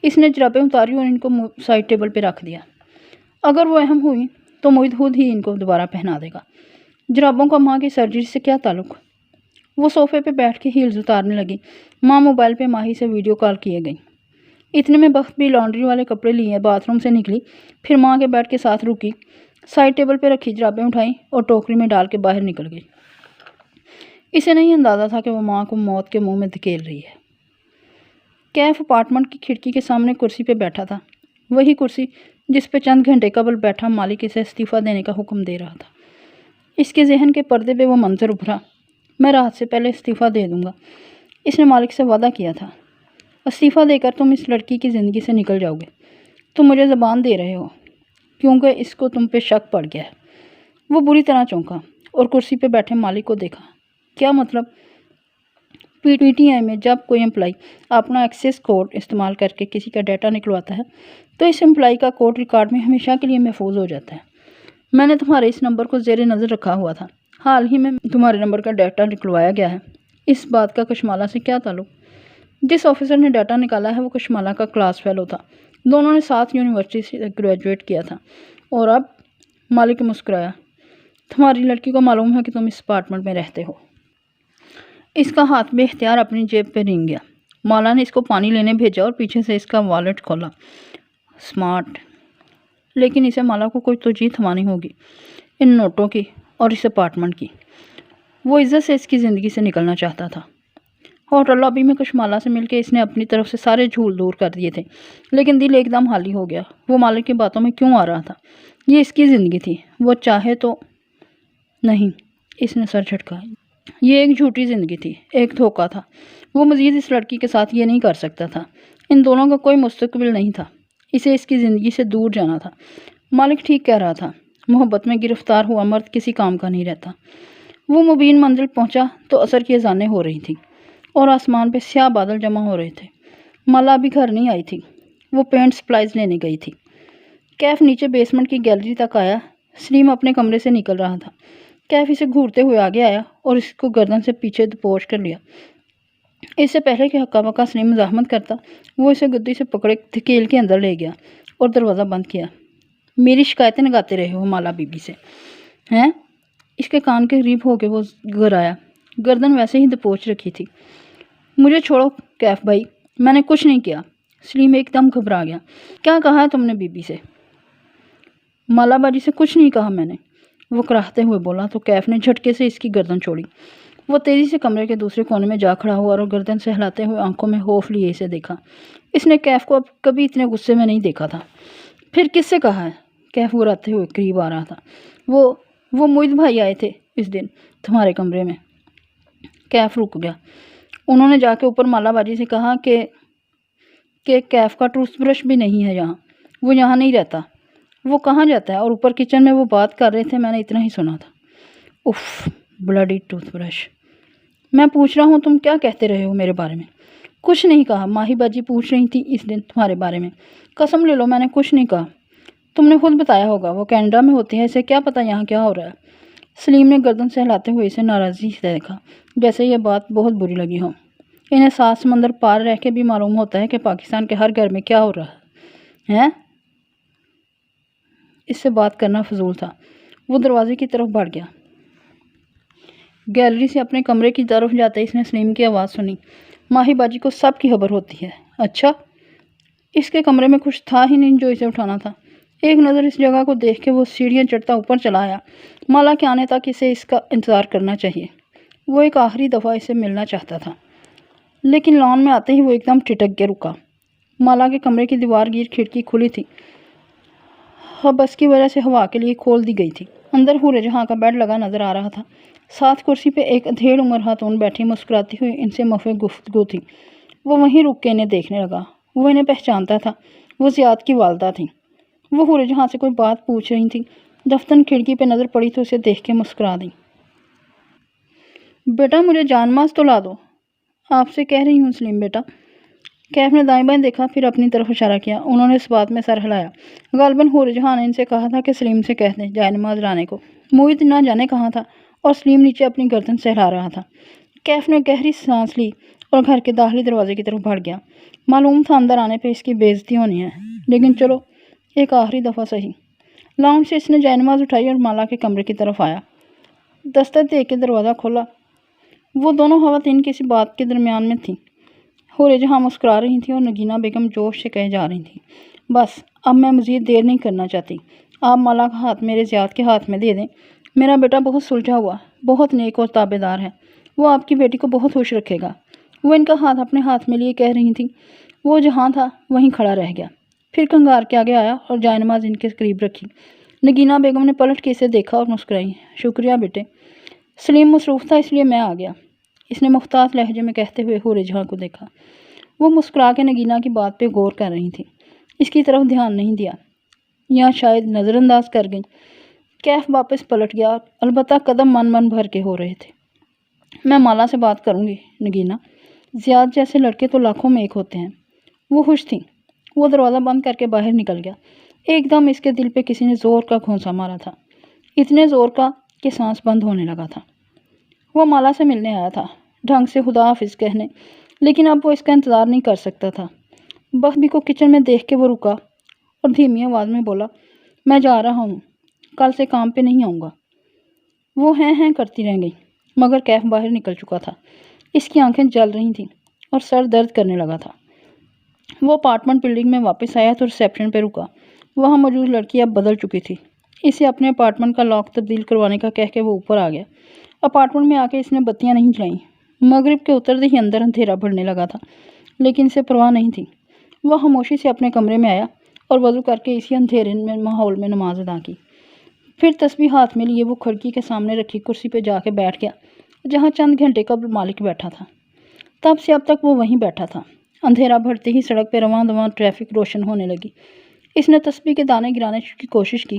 اس نے جرابیں اتاری اور ان کو سائڈ ٹیبل پہ رکھ دیا۔ اگر وہ اہم ہوئی تو موہت خود ہی ان کو دوبارہ پہنا دے گا۔ جرابوں کا ماں کی سرجری سے کیا تعلق؟ وہ صوفے پہ بیٹھ کے ہیلز اتارنے لگی۔ ماں موبائل پہ ماہی سے ویڈیو کال کیے گئی۔ اتنے میں بخت بھی لانڈری والے کپڑے لیے باتھ روم سے نکلی، پھر ماں کے بیڈ کے ساتھ رکی، سائڈ ٹیبل پہ رکھی جرابیں اٹھائیں اور ٹوکری میں ڈال کے باہر نکل گئی۔ اسے نہیں اندازہ تھا کہ وہ ماں کو موت کے منہ میں دھکیل رہی ہے۔ کیف اپارٹمنٹ کی کھڑکی کے سامنے کرسی پہ بیٹھا تھا، وہی کرسی جس پہ چند گھنٹے قبل بیٹھا مالک اسے استعفیٰ دینے کا حکم دے رہا تھا۔ اس کے ذہن کے پردے پہ وہ منظر ابھرا۔ میں رات سے پہلے استعفیٰ دے دوں گا، اس نے مالک سے وعدہ کیا تھا۔ استعفیٰ دے کر تم اس لڑکی کی زندگی سے نکل جاؤ گے۔ تم مجھے زبان دے رہے ہو کیونکہ اس کو تم پہ شک پڑ گیا ہے۔ وہ بری طرح چونکا اور کرسی پہ بیٹھے مالک کو دیکھا۔ کیا مطلب؟ پی ٹی آئی میں جب کوئی امپلائی اپنا ایکسیس کوڈ استعمال کر کے کسی کا ڈیٹا نکلواتا ہے تو اس امپلائی کا کوڈ ریکارڈ میں ہمیشہ کے لیے محفوظ ہو جاتا ہے۔ میں نے تمہارے اس نمبر کو زیر نظر رکھا ہوا تھا، حال ہی میں تمہارے نمبر کا ڈیٹا نکلوایا گیا ہے۔ اس بات کا کشمالہ سے کیا تعلق؟ جس آفیسر نے ڈیٹا نکالا ہے وہ کشمالہ کا کلاس فیلو تھا، دونوں نے ساتھ یونیورسٹی سے گریجویٹ کیا تھا۔ اور اب؟ مالک مسکرایا۔ تمہاری لڑکی کو معلوم ہے کہ تم اس اپارٹمنٹ میں رہتے ہو؟ اس کا ہاتھ بے اختیار اپنی جیب پہ رینگ گیا۔ مالا نے اس کو پانی لینے بھیجا اور پیچھے سے اس کا والیٹ کھولا۔ سمارٹ، لیکن اسے مالا کو کوئی توجہ تھمانی ہوگی ان نوٹوں کی اور اس اپارٹمنٹ کی۔ وہ عزت سے اس کی زندگی سے نکلنا چاہتا تھا۔ ہوٹل لابی میں کشمالہ سے مل کے اس نے اپنی طرف سے سارے جھول دور کر دیے تھے، لیکن دل ایک دم خالی ہو گیا۔ وہ مالک کی باتوں میں کیوں آ رہا تھا؟ یہ اس کی زندگی تھی، وہ چاہے تو نہیں۔ اس نے سر جھٹکا۔ یہ ایک جھوٹی زندگی تھی، ایک دھوکہ تھا۔ وہ مزید اس لڑکی کے ساتھ یہ نہیں کر سکتا تھا۔ ان دونوں کا کوئی مستقبل نہیں تھا، اسے اس کی زندگی سے دور جانا تھا۔ مالک ٹھیک کہہ رہا تھا، محبت میں گرفتار ہوا مرد کسی کام کا نہیں رہتا۔ وہ مبین منزل پہنچا تو عصر کی اذانیں ہو رہی تھیں اور آسمان پہ سیاہ بادل جمع ہو رہے تھے۔ مالا ابھی گھر نہیں آئی تھی، وہ پینٹ سپلائز لینے گئی تھی۔ کیف نیچے بیسمنٹ کی گیلری تک آیا، سلیم اپنے کمرے سے نکل رہا تھا۔ کیف اسے گھورتے ہوئے آگے آیا اور اس کو گردن سے پیچھے دبوچ کر لیا۔ اس سے پہلے کہ حقا بکا سلیم مزاحمت کرتا، وہ اسے گدی سے پکڑے دھکیل کے اندر لے گیا اور دروازہ بند کیا۔ میری شکایتیں لگاتے رہے ہو مالا بی بی سے، ہیں؟ اس کے کان کے قریب ہو کے وہ گھرایا، گردن ویسے ہی دبوچ رکھی تھی۔ مجھے چھوڑو کیف بھائی، میں نے کچھ نہیں کیا۔ سلیم ایک دم گھبرا گیا۔ کیا کہا ہے تم نے بی بی سے؟ مالا باجی سے کچھ نہیں کہا میں نے، وہ کراہتے ہوئے بولا تو کیف نے جھٹکے سے اس کی گردن چھوڑی۔ وہ تیزی سے کمرے کے دوسرے کونے میں جا کھڑا ہوا اور گردن سہلاتے ہوئے آنکھوں میں خوف لیے اسے دیکھا۔ اس نے کیف کو اب کبھی اتنے غصے میں نہیں دیکھا تھا۔ پھر کس سے کہا ہے؟ کیف گراتے ہوئے قریب آ رہا تھا۔ وہ موہت بھائی آئے تھے اس دن تمہارے کمرے میں۔ کیف رک گیا۔ انہوں نے جا کے اوپر مالا باجی سے کہا کہ کہ کیف کا ٹوتھ برش بھی نہیں ہے یہاں، وہ یہاں نہیں رہتا، وہ کہاں جاتا ہے؟ اور اوپر کچن میں وہ بات کر رہے تھے، میں نے اتنا ہی سنا تھا۔ If, bloody tooth brush! میں پوچھ رہا ہوں تم کیا کہتے رہے ہو میرے بارے میں؟ کچھ نہیں کہا، ماہی باجی پوچھ رہی تھی اس دن تمہارے بارے میں۔ قسم لے لو میں نے کچھ نہیں کہا، تم نے خود بتایا ہوگا وہ کینیڈا میں ہوتی ہے، اسے کیا پتہ یہاں کیا ہو رہا ہے۔ سلیم نے گردن سہلاتے ہوئے اسے ناراضی سے دیکھا، جیسے یہ بات بہت بری لگی ہو۔ انہیں 7 سمندر پار رہ کے بھی معلوم ہوتا ہے کہ پاکستان کے ہر گھر میں کیا ہو رہا ہے۔ اس سے بات کرنا فضول تھا۔ وہ دروازے کی طرف بڑھ گیا۔ گیلری سے اپنے کمرے کی طرف جاتے اس نے سلیم کی آواز سنی۔ ماہی باجی کو سب کی خبر ہوتی ہے۔ اچھا، اس کے کمرے میں کچھ تھا ہی نہیں جو اسے اٹھانا تھا۔ ایک نظر اس جگہ کو دیکھ کے وہ سیڑھیاں چڑھتا اوپر چلا آیا۔ مالا کے آنے تک اسے اس کا انتظار کرنا چاہیے۔ وہ ایک آخری دفعہ اسے ملنا چاہتا تھا، لیکن لان میں آتے ہی وہ ایک دم ٹھٹک کے رکا۔ مالا کے کمرے کی دیوار گیر کھڑکی کھلی تھی، بس کی وجہ سے ہوا کے لیے کھول دی گئی تھی۔ اندر حور جہاں کا بیڈ لگا نظر آ رہا تھا۔ ساتھ کرسی پہ ایک ادھیڑ عمر خاتون بیٹھی مسکراتی ہوئی ان سے مفع گفتگو تھی۔ وہ وہیں رک کے انہیں دیکھنے لگا۔ وہ انہیں پہچانتا تھا، وہ زیاد کی والدہ تھیں۔ وہ حور جہاں سے کوئی بات پوچھ رہی تھیں۔ دفتن کھڑکی پہ نظر پڑی تو اسے دیکھ کے مسکرا دیں۔ بیٹا مجھے جان ماز تو لا دو۔ آپ سے کہہ رہی ہوں سلیم بیٹا۔ کیف نے دائیں بائیں دیکھا، پھر اپنی طرف اشارہ کیا۔ انہوں نے اس بات میں سر ہلایا۔ غالباً حور جہاں نے ان سے کہا تھا کہ سلیم سے کہہ دیں جائے نماز لانے کو۔ موعد نہ جانے کہاں تھا اور سلیم نیچے اپنی گردن سہلا رہا تھا۔ کیف نے گہری سانس لی اور گھر کے داخلی دروازے کی طرف بڑھ گیا۔ معلوم تھا اندر آنے پہ اس کی بے عزتی ہونی ہے، لیکن چلو ایک آخری دفعہ صحیح۔ لاؤنج سے اس نے جائے نماز اٹھائی اور مالا کے کمرے کی طرف آیا۔ دستک دے کے دروازہ کھولا۔ وہ دونوں خواتین کسی بات کے درمیان میں تھیں۔ حور جہاں مسکرا رہی تھیں اور نگینہ بیگم جوش سے کہے جا رہی تھیں، بس اب میں مزید دیر نہیں کرنا چاہتی، آپ مالا کا ہاتھ میرے زیاد کے ہاتھ میں دے دیں۔ میرا بیٹا بہت سلجھا ہوا، بہت نیک اور تابع دار ہے، وہ آپ کی بیٹی کو بہت خوش رکھے گا۔ وہ ان کا ہاتھ اپنے ہاتھ میں لیے کہہ رہی تھیں۔ وہ جہاں تھا وہیں کھڑا رہ گیا، پھر کنگار کے آگے آیا اور جائے نماز ان کے قریب رکھی۔ نگینہ بیگم نے پلٹ کے اسے دیکھا اور مسکرائی۔ شکریہ بیٹے، سلیم مصروف تھا اس لیے میں آ گیا، اس نے محتاط لہجے میں کہتے ہوئے حور جہاں کو دیکھا۔ وہ مسکرا کے نگینہ کی بات پہ غور کر رہی تھیں، اس کی طرف دھیان نہیں دیا یا شاید نظر انداز کر گئیں۔ کیف واپس پلٹ گیا، البتہ قدم من من بھر کے ہو رہے تھے۔ میں مالا سے بات کروں گی نگینہ، زیاد جیسے لڑکے تو لاکھوں میں ایک ہوتے ہیں۔ وہ خوش تھیں۔ وہ دروازہ بند کر کے باہر نکل گیا۔ ایک دم اس کے دل پہ کسی نے زور کا گھونسا مارا تھا، اتنے زور کا کہ سانس بند ہونے لگا تھا۔ وہ مالا سے ملنے آیا تھا، ڈھنگ سے خدا حافظ کہنے، لیکن اب وہ اس کا انتظار نہیں کر سکتا تھا۔ بخبی کو کچن میں دیکھ کے وہ رکا اور دھیمی آواز میں بولا، میں جا رہا ہوں، کل سے کام پہ نہیں آؤں گا۔ وہ ہیں کرتی رہ گئی، مگر کیف باہر نکل چکا تھا۔ اس کی آنکھیں جل رہی تھیں اور سر درد کرنے لگا تھا۔ وہ اپارٹمنٹ بلڈنگ میں واپس آیا تو ریسیپشن پہ رکا۔ وہاں موجود لڑکی اب بدل چکی تھی۔ اسے اپنے اپارٹمنٹ کا لاک تبدیل کروانے کا کہہ کے وہ اوپر آ گیا۔ اپارٹمنٹ میں آ کے اس نے بتیاں نہیں جلائیں۔ مغرب کے اترتے ہی اندر اندھیرا بڑھنے لگا تھا، لیکن اسے پرواہ نہیں تھی۔ وہ خاموشی سے اپنے کمرے میں آیا اور وضو کر کے اسی اندھیرے میں ماحول میں نماز ادا کی۔ پھر تسبیح ہاتھ میں لیے وہ کھڑکی کے سامنے رکھی کرسی پہ جا کے بیٹھ گیا جہاں چند گھنٹے قبل مالک بیٹھا تھا۔ تب سے اب تک وہ وہیں بیٹھا تھا۔ اندھیرا بڑھتے ہی سڑک پہ رواں دواں ٹریفک روشن ہونے لگی۔ اس نے تسبیح کے دانے گرانے کی کوشش کی،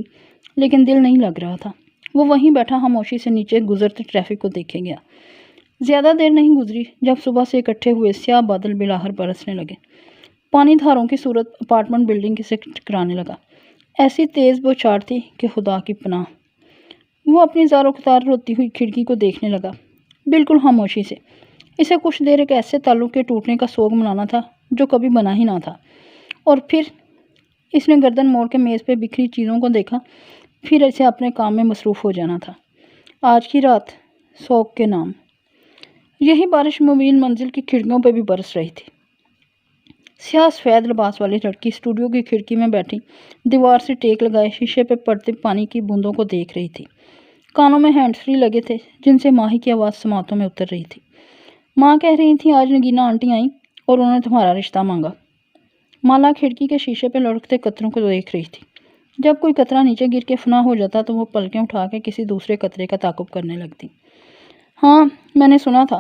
لیکن دل نہیں لگ رہا تھا۔ وہ وہیں بیٹھا خاموشی سے نیچے گزرتے ٹریفک کو دیکھے گیا۔ زیادہ دیر نہیں گزری جب صبح سے اکٹھے ہوئے سیاہ بادل بلاہر برسنے لگے۔ پانی دھاروں کی صورت اپارٹمنٹ بلڈنگ سے ٹکرانے لگا۔ ایسی تیز بوچھاڑ تھی کہ خدا کی پناہ۔ وہ اپنی زار و قطار روتی ہوئی کھڑکی کو دیکھنے لگا، بالکل خاموشی سے۔ اسے کچھ دیر ایک ایسے تعلق کے ٹوٹنے کا سوگ منانا تھا جو کبھی بنا ہی نہ تھا، اور پھر اس نے گردن موڑ کے میز پہ بکھری چیزوں کو دیکھا، پھر اسے اپنے کام میں مصروف ہو جانا تھا۔ آج کی رات سوگ کے نام۔ یہی بارش مبین منزل کی کھڑکیوں پہ بھی برس رہی تھی۔ سیاہ سفید لباس والی لڑکی اسٹوڈیو کی کھڑکی میں بیٹھی دیوار سے ٹیک لگائے شیشے پہ پڑتے پانی کی بوندوں کو دیکھ رہی تھی۔ کانوں میں ہینڈ فری لگے تھے جن سے ماہی کی آواز سماعتوں میں اتر رہی تھی۔ ماں کہہ رہی تھی آج نگینہ آنٹی آئیں اور انہوں نے تمہارا رشتہ مانگا۔ مالا کھڑکی کے شیشے پہ لڑکتے قطروں کو دیکھ رہی تھی۔ جب کوئی قطرہ نیچے گر کے فنا ہو جاتا تو وہ پلکیں اٹھا کے کسی دوسرے قطرے کا تعاقب کرنے لگتی۔ ہاں میں نے سنا تھا،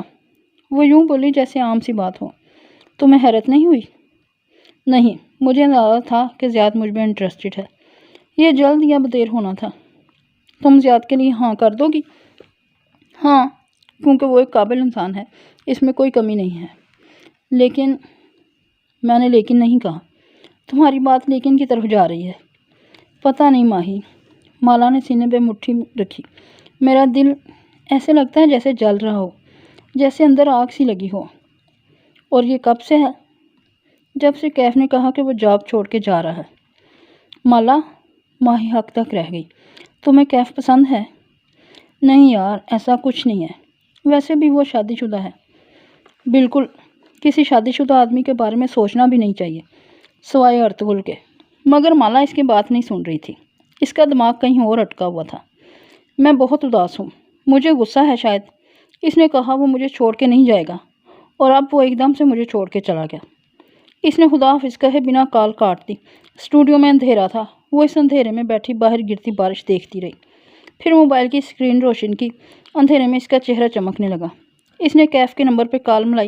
وہ یوں بولی جیسے عام سی بات ہو۔ تمہیں حیرت نہیں ہوئی؟ نہیں، مجھے اندازہ تھا کہ زیاد مجھ میں انٹرسٹڈ ہے۔ یہ جلد یا دیر ہونا تھا۔ تم زیاد کے لیے ہاں کر دو گی؟ ہاں، کیونکہ وہ ایک قابل انسان ہے، اس میں کوئی کمی نہیں ہے۔ لیکن میں نے لیکن نہیں کہا۔ تمہاری بات لیکن کی طرف جا رہی ہے۔ پتہ نہیں ماہی۔ مالا نے سینے پہ مٹھی رکھی۔ میرا دل ایسے لگتا ہے جیسے جل رہا ہو، جیسے اندر آگ سی لگی ہو۔ اور یہ کب سے ہے؟ جب سے کیف نے کہا کہ وہ جاب چھوڑ کے جا رہا ہے۔ مالا، ماہی حق تک رہ گئی۔ تمہیں کیف پسند ہے؟ نہیں یار، ایسا کچھ نہیں ہے۔ ویسے بھی وہ شادی شدہ ہے۔ بالکل، کسی شادی شدہ آدمی کے بارے میں سوچنا بھی نہیں چاہیے، سوائے ارطغرل کے۔ مگر مالا اس کی بات نہیں سن رہی تھی۔ اس کا دماغ کہیں اور اٹکا ہوا تھا۔ میں بہت اداس ہوں، مجھے غصہ ہے شاید۔ اس نے کہا وہ مجھے چھوڑ کے نہیں جائے گا، اور اب وہ ایک دم سے مجھے چھوڑ کے چلا گیا۔ اس نے خدا حافظ کہے بنا کال کاٹ دی۔ اسٹوڈیو میں اندھیرا تھا۔ وہ اس اندھیرے میں بیٹھی باہر گرتی بارش دیکھتی رہی۔ پھر موبائل کی اسکرین روشن کی۔ اندھیرے میں اس کا چہرہ چمکنے لگا۔ اس نے کیف کے نمبر پہ کال ملائی۔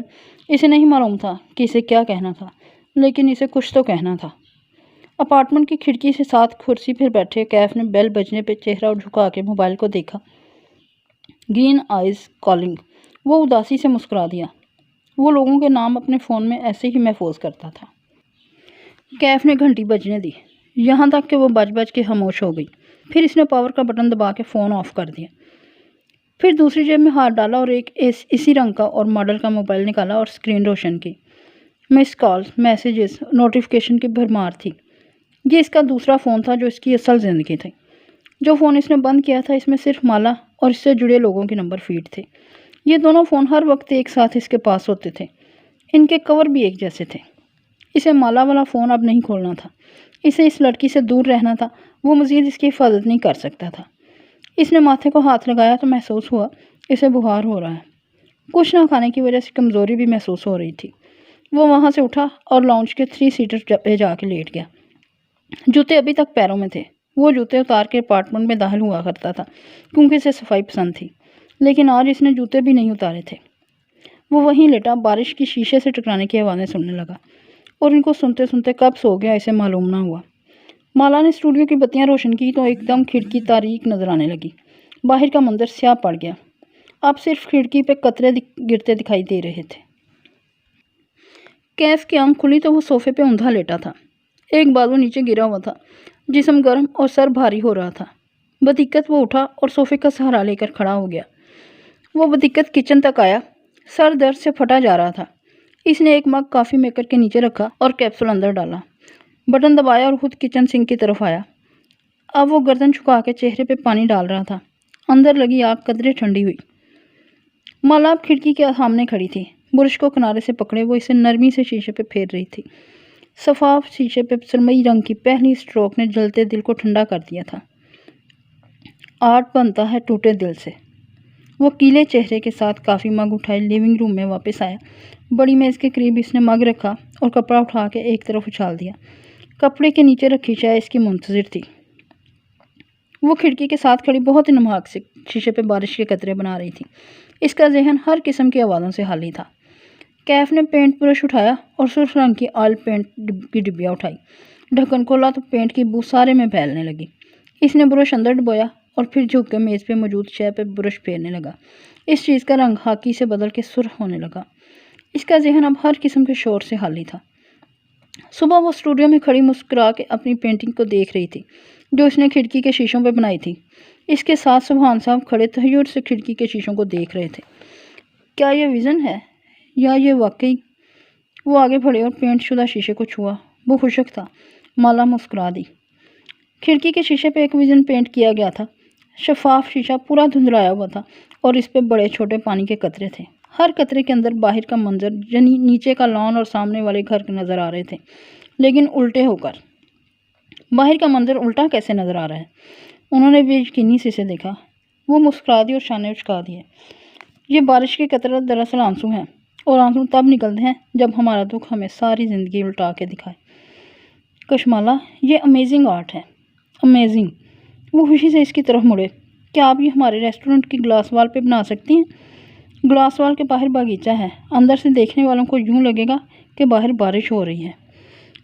اسے نہیں معلوم تھا کہ اسے کیا کہنا تھا، لیکن اسے کچھ تو کہنا تھا۔ اپارٹمنٹ کی کھڑکی سے ساتھ کرسی پہ بیٹھے کیف نے بیل بجنے پہ چہرہ جھکا کے موبائل کو دیکھا۔ Green eyes calling. وہ اداسی سے مسکرا دیا۔ وہ لوگوں کے نام اپنے فون میں ایسے ہی محفوظ کرتا تھا۔ کیف نے گھنٹی بجنے دی، یہاں تک کہ وہ بج بج کے خاموش ہو گئی۔ پھر اس نے پاور کا بٹن دبا کے فون آف کر دیا۔ پھر دوسری جیب میں ہاتھ ڈالا اور ایک اسی رنگ کا اور ماڈل کا موبائل نکالا اور اسکرین روشن کی۔ مس کالز، میسیجز، نوٹیفیکیشن کی بھرمار تھی۔ یہ اس کا دوسرا فون تھا جو اس کی اصل زندگی تھی۔ جو فون اس نے بند کیا تھا اس میں صرف مالا اور اس سے جڑے لوگوں کے نمبر فیڈ تھے۔ یہ دونوں فون ہر وقت ایک ساتھ اس کے پاس ہوتے تھے۔ ان کے کور بھی ایک جیسے تھے۔ اسے مالا والا فون اب نہیں کھولنا تھا۔ اسے اس لڑکی سے دور رہنا تھا۔ وہ مزید اس کی حفاظت نہیں کر سکتا تھا۔ اس نے ماتھے کو ہاتھ لگایا تو محسوس ہوا اسے بخار ہو رہا ہے۔ کچھ نہ کھانے کی وجہ سے کمزوری بھی محسوس ہو رہی تھی۔ وہ وہاں سے اٹھا اور لاؤنج کے 3 سیٹر پہ جا کے لیٹ گیا۔ جوتے ابھی تک پیروں میں تھے۔ وہ جوتے اتار کے اپارٹمنٹ میں داخل ہوا کرتا تھا کیونکہ اسے صفائی پسند تھی، لیکن آج اس نے جوتے بھی نہیں اتارے تھے۔ وہ وہیں لیٹا بارش کی شیشے سے ٹکرانے کی آوازیں سننے لگا، اور ان کو سنتے سنتے کب سو گیا اسے معلوم نہ ہوا۔ مالا نے اسٹوڈیو کی بتیاں روشن کی تو ایک دم کھڑکی تاریک نظر آنے لگی۔ باہر کا منظر سیاہ پڑ گیا۔ اب صرف کھڑکی پہ قطرے گرتے دکھائی دے رہے تھے۔ کیف کی آنکھ کھلی تو وہ صوفے پہ اوندا لیٹا تھا۔ ایک بازو نیچے گرا ہوا تھا، جسم گرم اور سر بھاری ہو رہا تھا۔ بدقت وہ اٹھا اور صوفے کا سہارا لے کر کھڑا ہو گیا۔ وہ بدقت کچن تک آیا۔ سر درد سے پھٹا جا رہا تھا۔ اس نے ایک مگ کافی میکر کے نیچے رکھا اور کیپسول اندر ڈالا، بٹن دبایا اور خود کچن سنک کی طرف آیا۔ اب وہ گردن چھکا کے چہرے پہ پانی ڈال رہا تھا۔ اندر لگی آگ قدرے ٹھنڈی ہوئی۔ مالا اب کھڑکی کے سامنے کھڑی تھی۔ برش کو کنارے سے پکڑے وہ اسے نرمی سے شیشے پہ پھیر رہی تھی۔ شفاف شیشے پہ سرمئی رنگ کی پہلی اسٹروک نے جلتے دل کو ٹھنڈا کر دیا تھا۔ آرٹ بنتا ہے ٹوٹے دل سے۔ وہ کیلے چہرے کے ساتھ کافی مگ اٹھائے لیونگ روم میں واپس آیا۔ بڑی میز کے قریب اس نے مگ رکھا اور کپڑا اٹھا کے ایک طرف اچھال دیا۔ کپڑے کے نیچے رکھی چائے اس کی منتظر تھی۔ وہ کھڑکی کے ساتھ کھڑی بہت انمھاگ سے شیشے پہ بارش کے قطرے بنا رہی تھی۔ اس کا ذہن ہر قسم کی آوازوں سے خالی تھا۔ کیف نے پینٹ برش اٹھایا اور سرخ رنگ کی آئل پینٹ کی ڈبیا اٹھائی۔ ڈھکن کھولا تو پینٹ کی بو سارے میں پھیلنے لگی۔ اس نے برش اندر ڈبویا اور پھر جھک کے میز پہ موجود شے پہ برش پھیرنے لگا۔ اس چیز کا رنگ خاکی سے بدل کے سرخ ہونے لگا۔ اس کا ذہن اب ہر قسم کے شور سے خالی تھا۔ صبح وہ اسٹوڈیو میں کھڑی مسکرا کے اپنی پینٹنگ کو دیکھ رہی تھی جو اس نے کھڑکی کے شیشوں پہ بنائی تھی۔ اس کے ساتھ سبحان صاحب کھڑے تہیر سے کھڑکی کے شیشوں کو دیکھ رہے تھے۔ کیا یہ ویژن ہے یا یہ واقعی؟ وہ آگے بڑھے اور پینٹ شدہ شیشے کو چھوا۔ وہ خشک تھا۔ مالا مسکرا دی۔ کھڑکی کے شیشے پہ ایک ویژن پینٹ کیا گیا تھا۔ شفاف شیشہ پورا دھندلایا ہوا تھا اور اس پہ بڑے چھوٹے پانی کے قطرے تھے۔ ہر قطرے کے اندر باہر کا منظر یعنی نیچے کا لان اور سامنے والے گھر نظر آ رہے تھے، لیکن الٹے ہو کر۔ باہر کا منظر الٹا کیسے نظر آ رہا ہے؟ انہوں نے بھی یقینی سے اسے دیکھا۔ وہ مسکرا دی اور شانے اچکا دیے۔ یہ بارش کے قطرے دراصل آنسو ہیں، اور آنسو تب نکلتے ہیں جب ہمارا دکھ ہمیں ساری زندگی الٹا کے دکھائے۔ کشمالا، یہ امیزنگ آرٹ ہے، امیزنگ۔ وہ خوشی سے اس کی طرف مڑے۔ کیا آپ یہ ہمارے ریسٹورنٹ کی گلاس وال پہ بنا سکتی ہیں؟ گلاس وال کے باہر باغیچہ ہے، اندر سے دیکھنے والوں کو یوں لگے گا کہ باہر بارش ہو رہی ہے۔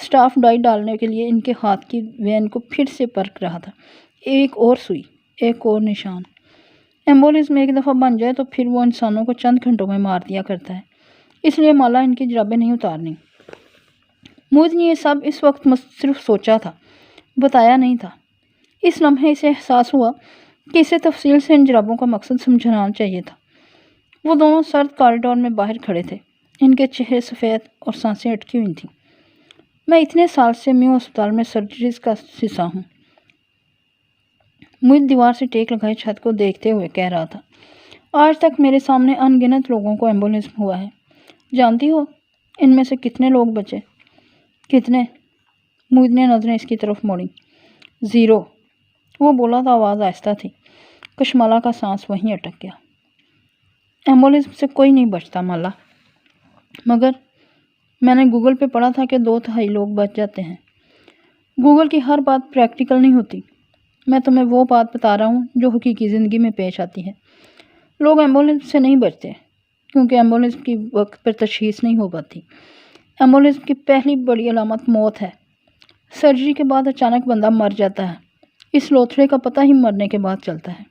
اسٹاف ڈائی ڈالنے کے لیے ان کے ہاتھ کی وین کو پھر سے پرکھ رہا تھا۔ ایک اور سوئی، ایک اور نشان۔ ایمبولینس میں ایک دفعہ بن جائے تو پھر وہ انسانوں کو چند گھنٹوں میں مار دیا کرتا ہے، اس لیے مالا ان کی جرابیں نہیں اتارنی۔ موعد نے یہ سب اس وقت صرف سوچا تھا، بتایا نہیں تھا۔ اس لمحے اسے احساس ہوا کہ اسے تفصیل سے ان جرابوں کا مقصد سمجھانا چاہیے تھا۔ وہ دونوں سرد کاریڈور میں باہر کھڑے تھے، ان کے چہرے سفید اور سانسیں اٹکی ہوئی تھیں۔ میں اتنے سال سے میو ہسپتال میں سرجریز کا حصہ ہوں، موعد دیوار سے ٹیک لگائے چھت کو دیکھتے ہوئے کہہ رہا تھا۔ آج تک میرے سامنے ان گنت لوگوں کو ایمبولینس میں ہوا ہے۔ جانتی ہو ان میں سے کتنے لوگ بچے؟ کتنے؟ موعد نے نظریں اس کی طرف موڑیں۔ 0۔ وہ بولا تو آواز آہستہ تھی۔ کشمالہ کا سانس وہیں اٹک گیا۔ ایمبولینس سے کوئی نہیں بچتا مالا، مگر میں نے گوگل پہ پڑھا تھا کہ 2/3 لوگ بچ جاتے ہیں۔ گوگل کی ہر بات پریکٹیکل نہیں ہوتی، میں تمہیں وہ بات بتا رہا ہوں جو حقیقی زندگی میں پیش آتی ہے۔ لوگ ایمبولینس سے نہیں بچتے کیونکہ ایمبولینس کی وقت پر تشخیص نہیں ہو پاتی۔ ایمبولینس کی پہلی بڑی علامت موت ہے۔ سرجری کے بعد اچانک بندہ مر جاتا ہے، اس لوتھڑے کا پتہ ہی مرنے کے بعد چلتا ہے۔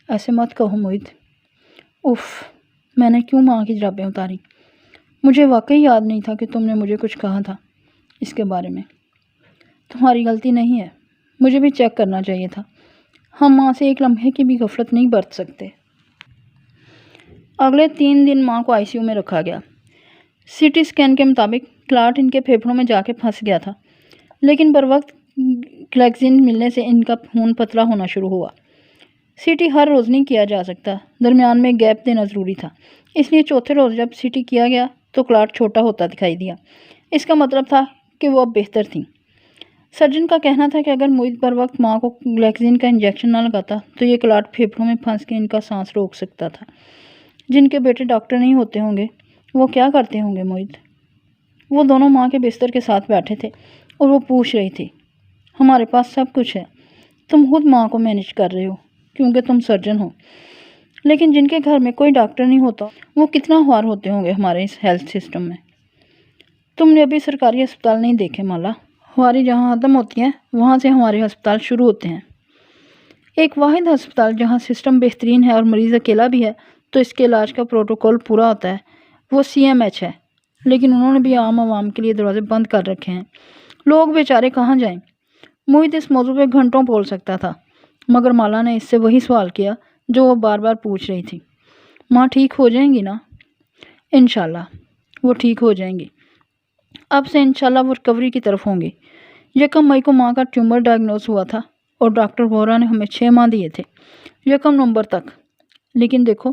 ایسے مت کہو موعد۔ اف، میں نے کیوں ماں کی جرابیں اتاری؟ مجھے واقعی یاد نہیں تھا کہ تم نے مجھے کچھ کہا تھا اس کے بارے میں۔ تمہاری غلطی نہیں ہے، مجھے بھی چیک کرنا چاہیے تھا۔ ہم ماں سے ایک لمحے کی بھی غفلت نہیں برت سکتے۔ اگلے 3 دن ماں کو ICU میں رکھا گیا۔ CT اسکین کے مطابق کلاٹ ان کے پھیپھڑوں میں جا کے پھنس گیا تھا، لیکن بروقت گلیکسین ملنے سے ان کا خون پتلا ہونا شروع ہوا۔ CT ہر روز نہیں کیا جا سکتا، درمیان میں گیپ دینا ضروری تھا، اس لیے چوتھے روز جب CT کیا گیا تو کلاٹ چھوٹا ہوتا دکھائی دیا۔ اس کا مطلب تھا کہ وہ اب بہتر تھیں۔ سرجن کا کہنا تھا کہ اگر موعد پر وقت ماں کو گلیکسین کا انجیکشن نہ لگاتا تو یہ کلاٹ پھیپھڑوں میں پھنس کے ان کا سانس روک سکتا تھا۔ جن کے بیٹے ڈاکٹر نہیں ہوتے ہوں گے وہ کیا کرتے ہوں گے موعد؟ وہ دونوں ماں کے بستر کے ساتھ بیٹھے تھے اور وہ پوچھ رہی تھی، ہمارے پاس سب کچھ ہے، تم خود ماں کو مینیج کر رہے ہو کیونکہ تم سرجن ہو، لیکن جن کے گھر میں کوئی ڈاکٹر نہیں ہوتا وہ کتنا خوار ہوتے ہوں گے ہمارے اس ہیلتھ سسٹم میں۔ تم نے ابھی سرکاری ہسپتال نہیں دیکھے مالا، خواری جہاں ختم ہوتی ہے وہاں سے ہمارے ہسپتال شروع ہوتے ہیں۔ ایک واحد ہسپتال جہاں سسٹم بہترین ہے اور مریض اکیلا بھی ہے تو اس کے علاج کا پروٹوکول پورا ہوتا ہے، وہ CMH ہے، لیکن انہوں نے بھی عام عوام کے لیے دروازے بند کر رکھے ہیں۔ لوگ بیچارے کہاں جائیں؟ موعد اس موضوع پہ گھنٹوں بول سکتا تھا، مگر مالا نے اس سے وہی سوال کیا جو وہ بار بار پوچھ رہی تھی، ماں ٹھیک ہو جائیں گی نا؟ انشاءاللہ وہ ٹھیک ہو جائیں گی۔ اب سے انشاءاللہ وہ ریکوری کی طرف ہوں گی۔ 1 مئی کو ماں کا ٹیومر ڈائگنوز ہوا تھا اور ڈاکٹر وورا نے ہمیں 6 ماہ دیے تھے، 1 نومبر تک۔ لیکن دیکھو،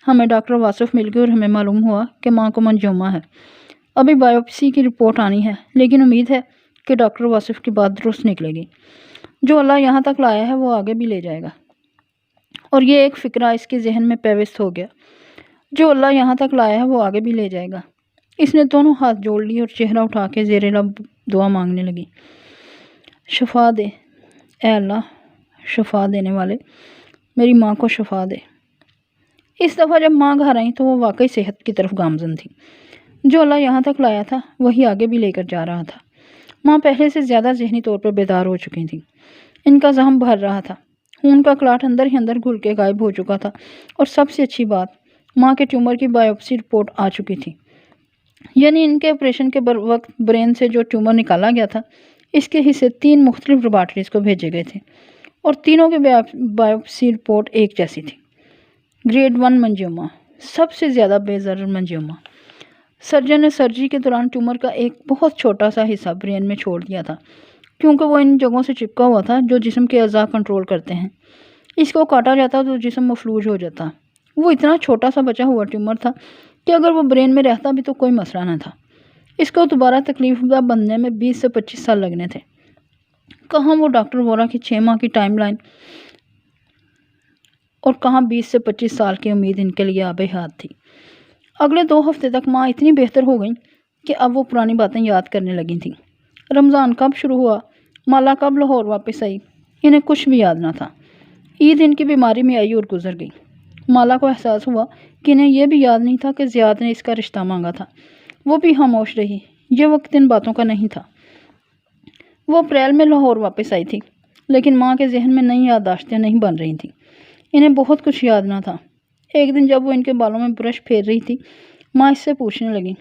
ہمیں ڈاکٹر واصف مل گئے اور ہمیں معلوم ہوا کہ ماں کو منجوما ہے۔ ابھی بایوپسی کی رپورٹ آنی ہے، لیکن امید ہے کہ ڈاکٹر واصف کی بات درست نکلے گی۔ جو اللہ یہاں تک لایا ہے وہ آگے بھی لے جائے گا۔ اور یہ ایک فکرہ اس کے ذہن میں پیوست ہو گیا، جو اللہ یہاں تک لایا ہے وہ آگے بھی لے جائے گا۔ اس نے دونوں ہاتھ جوڑ لی اور چہرہ اٹھا کے زیر لب دعا مانگنے لگی، شفا دے اے اللہ، شفا دینے والے، میری ماں کو شفا دے۔ اس دفعہ جب ماں گھر آئیں تو وہ واقعی صحت کی طرف گامزن تھی۔ جو اللہ یہاں تک لایا تھا وہی آگے بھی لے کر جا رہا تھا۔ ماں پہلے سے زیادہ ذہنی طور پر بیدار ہو چکی تھیں، ان کا زخم بھر رہا تھا، خون کا کلاٹ اندر ہی اندر گھل کے غائب ہو چکا تھا، اور سب سے اچھی بات، ماں کے ٹیومر کی بایوپسی رپورٹ آ چکی تھی، یعنی ان کے آپریشن کے وقت برین سے جو ٹیومر نکالا گیا تھا اس کے حصے 3 مختلف لیبارٹریز کو بھیجے گئے تھے اور تینوں کی بایوپسی رپورٹ ایک جیسی تھی، گریڈ 1 منجیوما، سب سے زیادہ بے ضرر منجیوما۔ سرجن نے سرجری کے دوران ٹیومر کا ایک بہت چھوٹا سا حصہ برین میں چھوڑ دیا تھا، کیونکہ وہ ان جگہوں سے چپکا ہوا تھا جو جسم کے اعضاء کنٹرول کرتے ہیں۔ اس کو کاٹا جاتا تو جسم مفلوج ہو جاتا۔ وہ اتنا چھوٹا سا بچا ہوا ٹیومر تھا کہ اگر وہ برین میں رہتا بھی تو کوئی مسئلہ نہ تھا۔ اس کو دوبارہ تکلیف دہ بننے میں 20 سے 25 سال لگنے تھے۔ کہاں وہ ڈاکٹر وورا کی 6 ماہ کی ٹائم لائن اور کہاں 20 سے 25 سال کی امید ان کے لیے آب حیات تھی۔ اگلے 2 ہفتے تک ماں اتنی بہتر ہو گئیں کہ اب وہ پرانی باتیں یاد کرنے لگی تھیں۔ رمضان کب شروع ہوا، مالا کب لاہور واپس آئی، انہیں کچھ بھی یاد نہ تھا۔ عید ان کی بیماری میں آئی اور گزر گئی۔ مالا کو احساس ہوا کہ انہیں یہ بھی یاد نہیں تھا کہ زیاد نے اس کا رشتہ مانگا تھا۔ وہ بھی خاموش رہی، یہ وقت ان باتوں کا نہیں تھا۔ وہ اپریل میں لاہور واپس آئی تھی، لیکن ماں کے ذہن میں نئی یادداشتیں نہیں بن رہی تھیں۔ انہیں بہت کچھ یاد نہ تھا۔ ایک دن جب وہ ان کے بالوں میں برش پھیر رہی تھی، ماں اس سے پوچھنے لگی،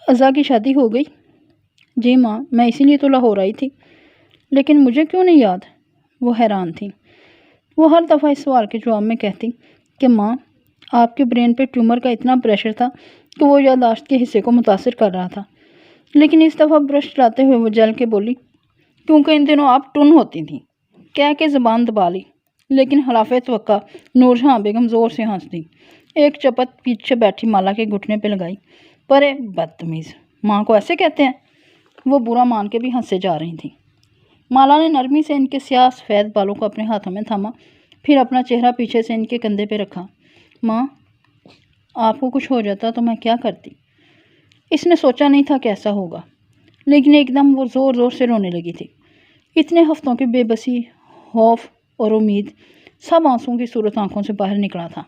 ازا کی شادی ہو گئی؟ جی ماں، میں اسی لیے تو لاہور آئی تھی، لیکن مجھے کیوں نہیں یاد؟ وہ حیران تھی۔ وہ ہر دفعہ اس سوال کے جواب میں کہتی کہ ماں، آپ کے برین پہ ٹیومر کا اتنا پریشر تھا کہ وہ یادداشت کے حصے کو متاثر کر رہا تھا۔ لیکن اس دفعہ برش چلاتے ہوئے وہ جل کے بولی، کیونکہ ان دنوں آپ ٹن ہوتی تھیں۔ کہہ کے زبان دبا لی، لیکن خلاف توقع نور جہاں بیگم زور سے ہنس دی۔ ایک چپت پیچھے بیٹھی مالا کے گھٹنے پہ لگائی، پرے بدتمیز، ماں کو ایسے کہتے ہیں؟ وہ برا مان کے بھی ہنسے جا رہی تھیں۔ مالا نے نرمی سے ان کے سیاہ سفید بالوں کو اپنے ہاتھوں میں تھاما، پھر اپنا چہرہ پیچھے سے ان کے کندھے پہ رکھا۔ ماں، آپ کو کچھ ہو جاتا تو میں کیا کرتی؟ اس نے سوچا نہیں تھا کہ ایسا ہوگا، لیکن ایک دم وہ زور زور سے رونے لگی تھی۔ اتنے ہفتوں کی بے بسی، خوف اور امید، سب آنسوؤں کی صورت آنکھوں سے باہر نکلا تھا۔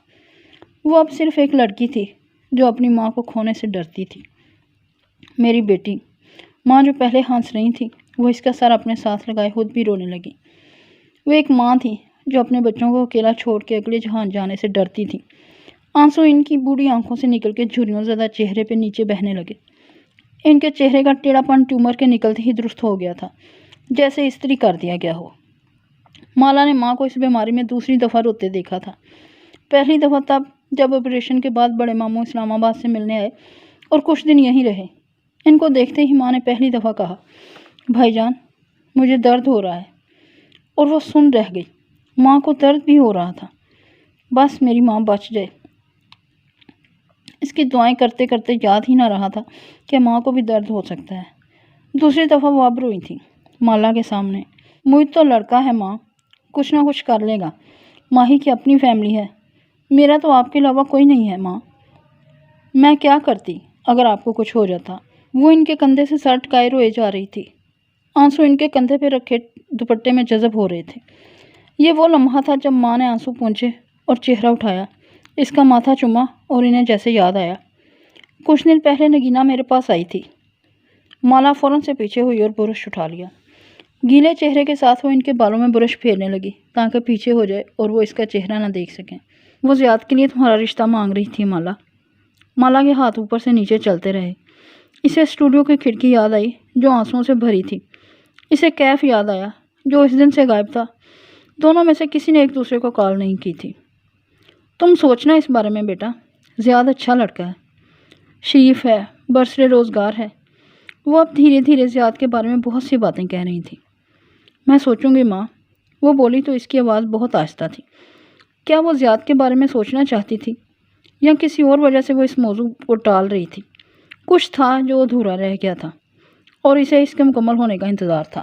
وہ اب صرف ایک لڑکی تھی جو اپنی ماں کو کھونے سے ڈرتی تھی۔ میری بیٹی، ماں جو پہلے ہنس رہی تھی، وہ اس کا سر اپنے ساتھ لگائے خود بھی رونے لگی۔ وہ ایک ماں تھی جو اپنے بچوں کو اکیلا چھوڑ کے اگلے جہان جانے سے ڈرتی تھی۔ آنسو ان کی بوڑھی آنکھوں سے نکل کے جھریوں زدہ چہرے پہ نیچے بہنے لگے۔ ان کے چہرے کا ٹیڑھا پن ٹیومر کے نکلتے ہی درست ہو گیا تھا، جیسے استری کر دیا گیا ہو۔ مالا نے ماں کو اس بیماری میں دوسری دفعہ روتے دیکھا تھا۔ پہلی دفعہ تب جب آپریشن کے بعد بڑے ماموں اسلام آباد سے ملنے آئے اور کچھ دن یہیں رہے۔ ان کو دیکھتے ہی ماں نے پہلی دفعہ کہا، بھائی جان، مجھے درد ہو رہا ہے، اور وہ سن رہ گئی۔ ماں کو درد بھی ہو رہا تھا۔ بس میری ماں بچ جائے۔ اس کی دعائیں کرتے کرتے یاد ہی نہ رہا تھا کہ ماں کو بھی درد ہو سکتا ہے۔ دوسری دفعہ وہ اب روئی تھی مالا کے سامنے۔ مجھ تو لڑکا ہے ماں، کچھ نہ کچھ کر لے گا۔ ماہی کی اپنی فیملی ہے، میرا تو آپ کے علاوہ کوئی نہیں ہے ماں۔ میں کیا کرتی اگر آپ کو کچھ ہو جاتا؟ وہ ان کے کندھے سے سر ٹکائے روئے جا رہی تھی۔ آنسو ان کے کندھے پہ رکھے دوپٹے میں جذب ہو رہے تھے۔ یہ وہ لمحہ تھا جب ماں نے آنسو پونچھے اور چہرہ اٹھایا، اس کا ماتھا چوما اور انہیں جیسے یاد آیا، کچھ دن پہلے نگینا میرے پاس آئی تھی۔ مالا فوراً سے پیچھے ہوئی اور برش اٹھا لیا۔ گیلے چہرے کے ساتھ وہ ان کے بالوں میں برش پھیرنے لگی تاکہ پیچھے ہو جائے اور وہ اس کا چہرہ نہ دیکھ سکیں۔ وہ زیاد کے لیے تمہارا رشتہ مانگ رہی تھی مالا۔ مالا کے ہاتھ اوپر سے نیچے چلتے رہے۔ اسے اسٹوڈیو کی کھڑکی یاد آئی جو آنسوؤں سے بھری تھی۔ اسے کیف یاد آیا جو اس دن سے غائب تھا۔ دونوں میں سے کسی نے ایک دوسرے کو کال نہیں کی تھی۔ تم سوچنا اس بارے میں بیٹا، زیاد اچھا لڑکا ہے، شریف ہے، برسرے روزگار ہے۔ وہ اب دھیرے دھیرے زیاد کے بارے میں بہت سی باتیں کہہ رہی تھی۔ میں سوچوں گی ماں، وہ بولی تو اس کی آواز بہت آہستہ تھی۔ کیا وہ زیاد کے بارے میں سوچنا چاہتی تھی یا کسی اور وجہ سے وہ اس موضوع کو ٹال رہی تھی؟ کچھ تھا جو ادھورا رہ گیا تھا اور اسے اس کے مکمل ہونے کا انتظار تھا۔